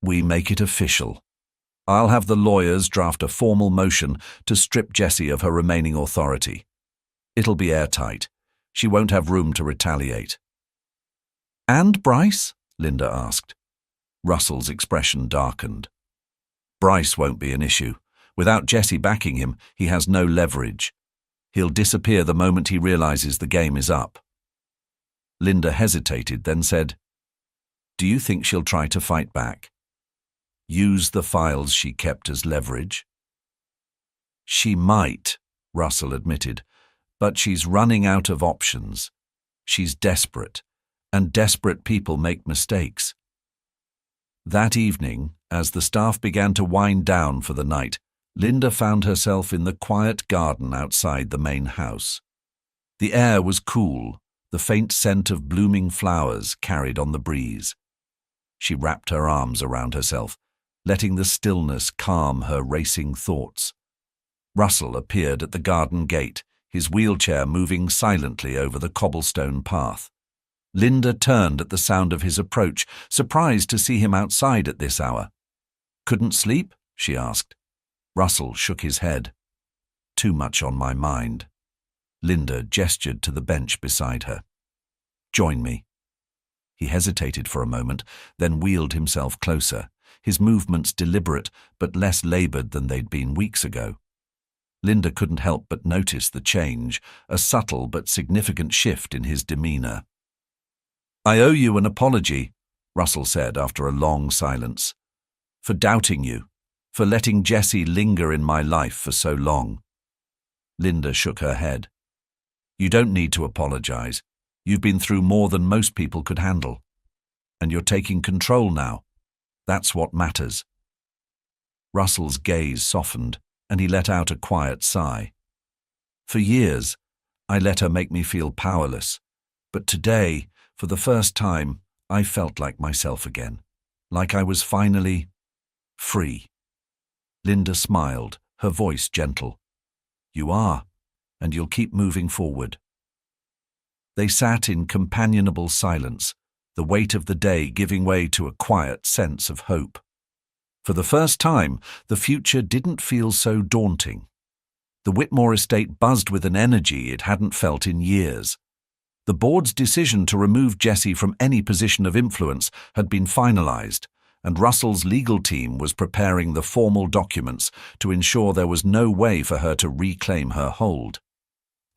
We make it official. I'll have the lawyers draft a formal motion to strip Jessie of her remaining authority. It'll be airtight. She won't have room to retaliate. And Bryce? Linda asked. Russell's expression darkened. Bryce won't be an issue. Without Jessie backing him, he has no leverage. He'll disappear the moment he realizes the game is up. Linda hesitated, then said, Do you think she'll try to fight back? Use the files she kept as leverage? She might, Russell admitted, but she's running out of options. She's desperate, and desperate people make mistakes. That evening, as the staff began to wind down for the night, Linda found herself in the quiet garden outside the main house. The air was cool, the faint scent of blooming flowers carried on the breeze. She wrapped her arms around herself, letting the stillness calm her racing thoughts. Russell appeared at the garden gate, his wheelchair moving silently over the cobblestone path. Linda turned at the sound of his approach, surprised to see him outside at this hour. "Couldn't sleep?" she asked. Russell shook his head. "Too much on my mind." Linda gestured to the bench beside her. "Join me." He hesitated for a moment, then wheeled himself closer, his movements deliberate but less labored than they'd been weeks ago. Linda couldn't help but notice the change, a subtle but significant shift in his demeanor. "I owe you an apology," Russell said after a long silence, "for doubting you, for letting Jessie linger in my life for so long." Linda shook her head. "You don't need to apologize. You've been through more than most people could handle. And you're taking control now. That's what matters." Russell's gaze softened, and he let out a quiet sigh. "For years, I let her make me feel powerless. But today, for the first time, I felt like myself again. Like I was finally free." Linda smiled, her voice gentle. "You are, and you'll keep moving forward." They sat in companionable silence, the weight of the day giving way to a quiet sense of hope. For the first time, the future didn't feel so daunting. The Whitmore estate buzzed with an energy it hadn't felt in years. The board's decision to remove Jessie from any position of influence had been finalized, and Russell's legal team was preparing the formal documents to ensure there was no way for her to reclaim her hold.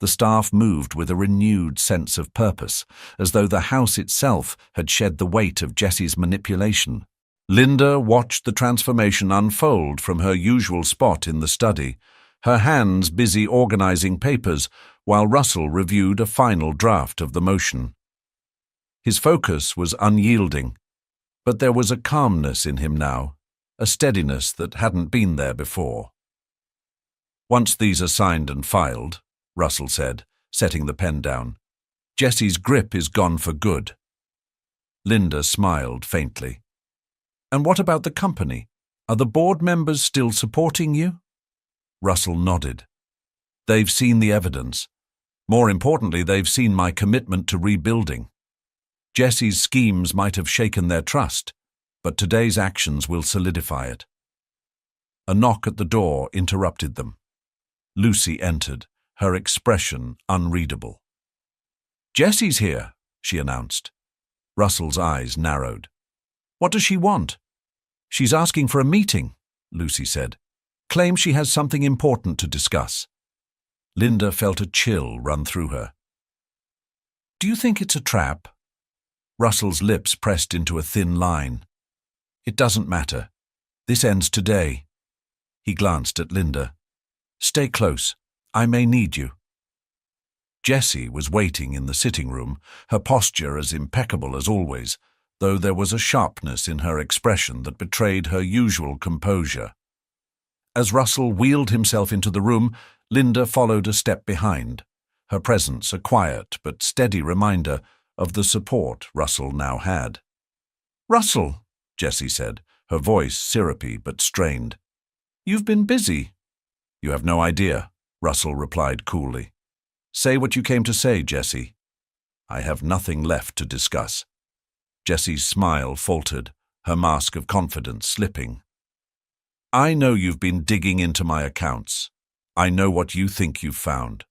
The staff moved with a renewed sense of purpose, as though the house itself had shed the weight of Jessie's manipulation. Linda watched the transformation unfold from her usual spot in the study, her hands busy organizing papers, while Russell reviewed a final draft of the motion. His focus was unyielding, but there was a calmness in him now, a steadiness that hadn't been there before. "Once these are signed and filed," Russell said, setting the pen down, "Jessie's grip is gone for good." Linda smiled faintly. "And what about the company? Are the board members still supporting you?" Russell nodded. "They've seen the evidence. More importantly, they've seen my commitment to rebuilding. Jessie's schemes might have shaken their trust, but today's actions will solidify it." A knock at the door interrupted them. Lucy entered, her expression unreadable. "Jessie's here," she announced. Russell's eyes narrowed. "What does she want?" "She's asking for a meeting," Lucy said. "Claims she has something important to discuss." Linda felt a chill run through her. "Do you think it's a trap?" Russell's lips pressed into a thin line. "It doesn't matter. This ends today." He glanced at Linda. "Stay close. I may need you." Jessie was waiting in the sitting room, her posture as impeccable as always, though there was a sharpness in her expression that betrayed her usual composure. As Russell wheeled himself into the room, Linda followed a step behind, her presence a quiet but steady reminder of the support Russell now had. "Russell," Jessie said, her voice syrupy but strained. "You've been busy." "You have no idea," Russell replied coolly. "Say what you came to say, Jessie." "I have nothing left to discuss." Jessie's smile faltered, her mask of confidence slipping. "I know you've been digging into my accounts. I know what you think you've found."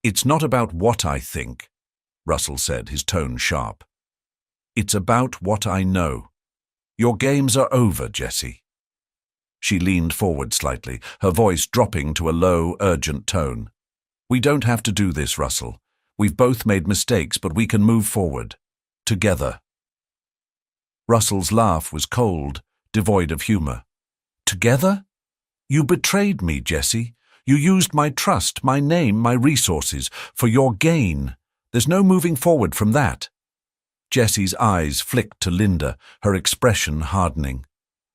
"It's not about what I think," Russell said, his tone sharp. "It's about what I know. Your games are over, Jessie." She leaned forward slightly, her voice dropping to a low, urgent tone. "We don't have to do this, Russell. We've both made mistakes, but we can move forward. Together." Russell's laugh was cold, devoid of humor. "Together? You betrayed me, Jessie. You used my trust, my name, my resources, for your gain. There's no moving forward from that." Jessie's eyes flicked to Linda, her expression hardening.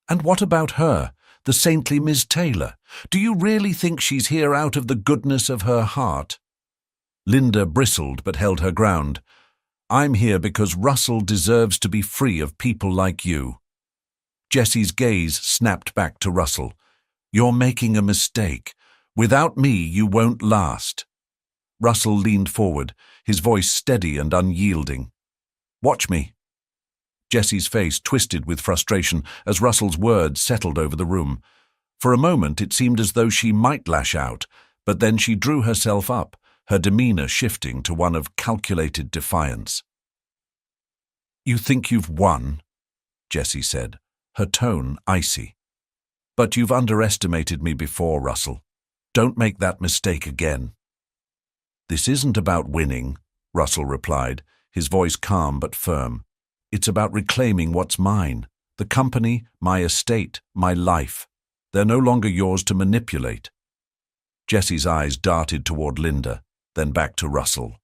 "And what about her, the saintly Miss Taylor? Do you really think she's here out of the goodness of her heart?" Linda bristled but held her ground. I'm here because Russell deserves to be free of people like you. Jessie's gaze snapped back to Russell. You're making a mistake. Without me, you won't last. Russell leaned forward, his voice steady and unyielding. Watch me. Jessie's face twisted with frustration as Russell's words settled over the room. For a moment it seemed as though she might lash out, but then she drew herself up, her demeanor shifting to one of calculated defiance. You think you've won, Jessie said, her tone icy. But you've underestimated me before, Russell. Don't make that mistake again. This isn't about winning, Russell replied, his voice calm but firm. It's about reclaiming what's mine, the company, my estate, my life. They're no longer yours to manipulate. Jessie's eyes darted toward Linda, then back to Russell.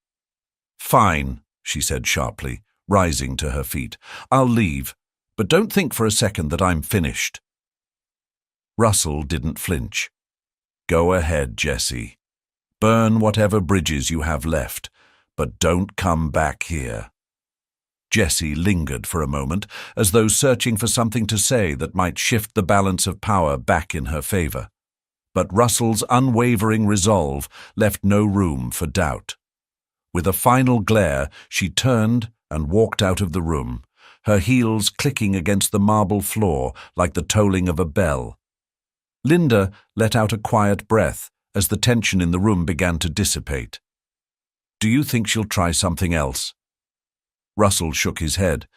Fine, she said sharply, rising to her feet. I'll leave, but don't think for a second that I'm finished. Russell didn't flinch. Go ahead, Jessie. Burn whatever bridges you have left, but don't come back here. Jessie lingered for a moment, as though searching for something to say that might shift the balance of power back in her favor. But Russell's unwavering resolve left no room for doubt. With a final glare, she turned and walked out of the room, her heels clicking against the marble floor like the tolling of a bell. Linda let out a quiet breath as the tension in the room began to dissipate. Do you think she'll try something else? Russell shook his head.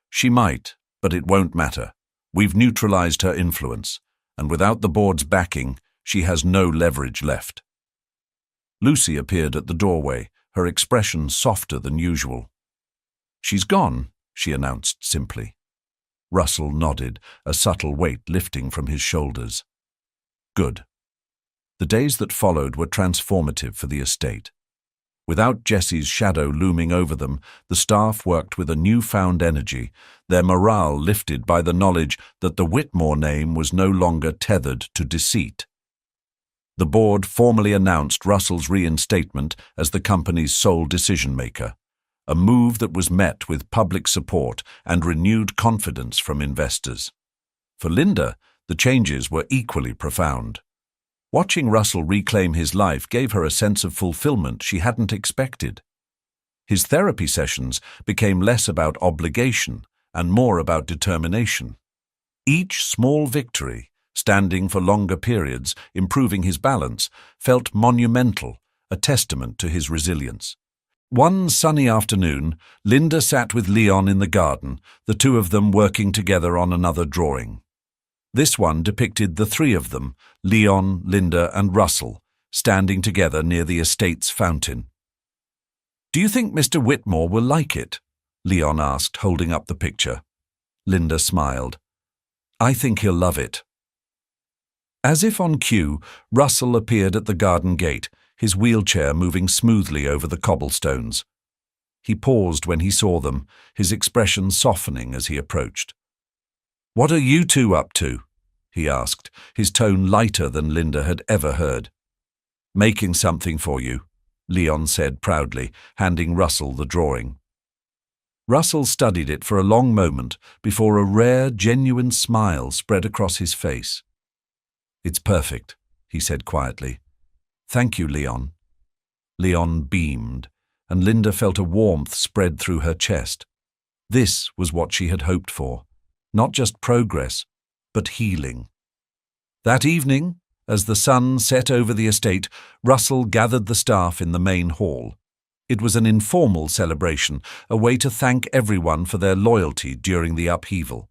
She might, but it won't matter. We've neutralized her influence, and without the board's backing, she has no leverage left. Lucy appeared at the doorway, her expression softer than usual. She's gone, she announced simply. Russell nodded, a subtle weight lifting from his shoulders. Good. The days that followed were transformative for the estate. Without Jessie's shadow looming over them, the staff worked with a newfound energy, their morale lifted by the knowledge that the Whitmore name was no longer tethered to deceit. The board formally announced Russell's reinstatement as the company's sole decision-maker, a move that was met with public support and renewed confidence from investors. For Linda, the changes were equally profound. Watching Russell reclaim his life gave her a sense of fulfillment she hadn't expected. His therapy sessions became less about obligation and more about determination. Each small victory, standing for longer periods, improving his balance, felt monumental, a testament to his resilience. One sunny afternoon, Linda sat with Leon in the garden, the two of them working together on another drawing. This one depicted the three of them, Leon, Linda, and Russell, standing together near the estate's fountain. Do you think Mr. Whitmore will like it? Leon asked, holding up the picture. Linda smiled. I think he'll love it. As if on cue, Russell appeared at the garden gate, his wheelchair moving smoothly over the cobblestones. He paused when he saw them, his expression softening as he approached. What are you two up to? He asked, his tone lighter than Linda had ever heard. Making something for you, Leon said proudly, handing Russell the drawing. Russell studied it for a long moment before a rare, genuine smile spread across his face. It's perfect, he said quietly. Thank you, Leon. Leon beamed, and Linda felt a warmth spread through her chest. This was what she had hoped for. Not just progress, but healing. That evening, as the sun set over the estate, Russell gathered the staff in the main hall. It was an informal celebration, a way to thank everyone for their loyalty during the upheaval.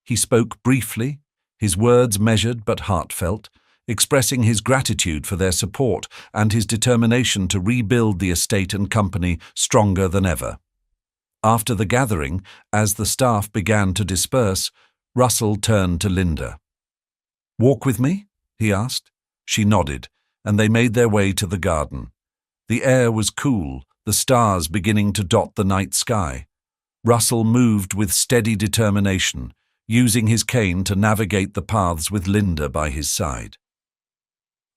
He spoke briefly, his words measured but heartfelt, expressing his gratitude for their support and his determination to rebuild the estate and company stronger than ever. After the gathering, as the staff began to disperse, Russell turned to Linda. Walk with me? He asked. She nodded, and they made their way to the garden. The air was cool, the stars beginning to dot the night sky. Russell moved with steady determination, using his cane to navigate the paths with Linda by his side.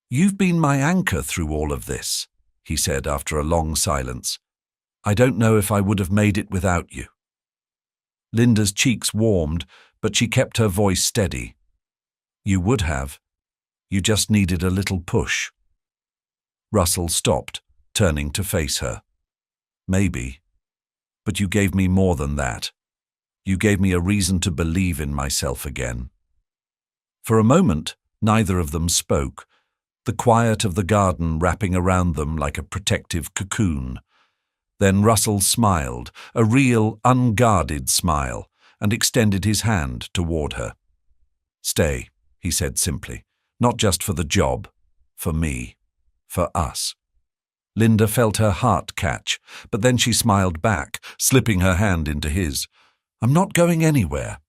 You've been my anchor through all of this, he said after a long silence. "I don't know if I would have made it without you." Linda's cheeks warmed, but she kept her voice steady. "You would have. You just needed a little push." Russell stopped, turning to face her. "Maybe. But you gave me more than that. You gave me a reason to believe in myself again." For a moment, neither of them spoke, the quiet of the garden wrapping around them like a protective cocoon. Then Russell smiled, a real, unguarded smile, and extended his hand toward her. "Stay," he said simply. "Not just for the job. For me. For us." Linda felt her heart catch, but then she smiled back, slipping her hand into his. "I'm not going anywhere,"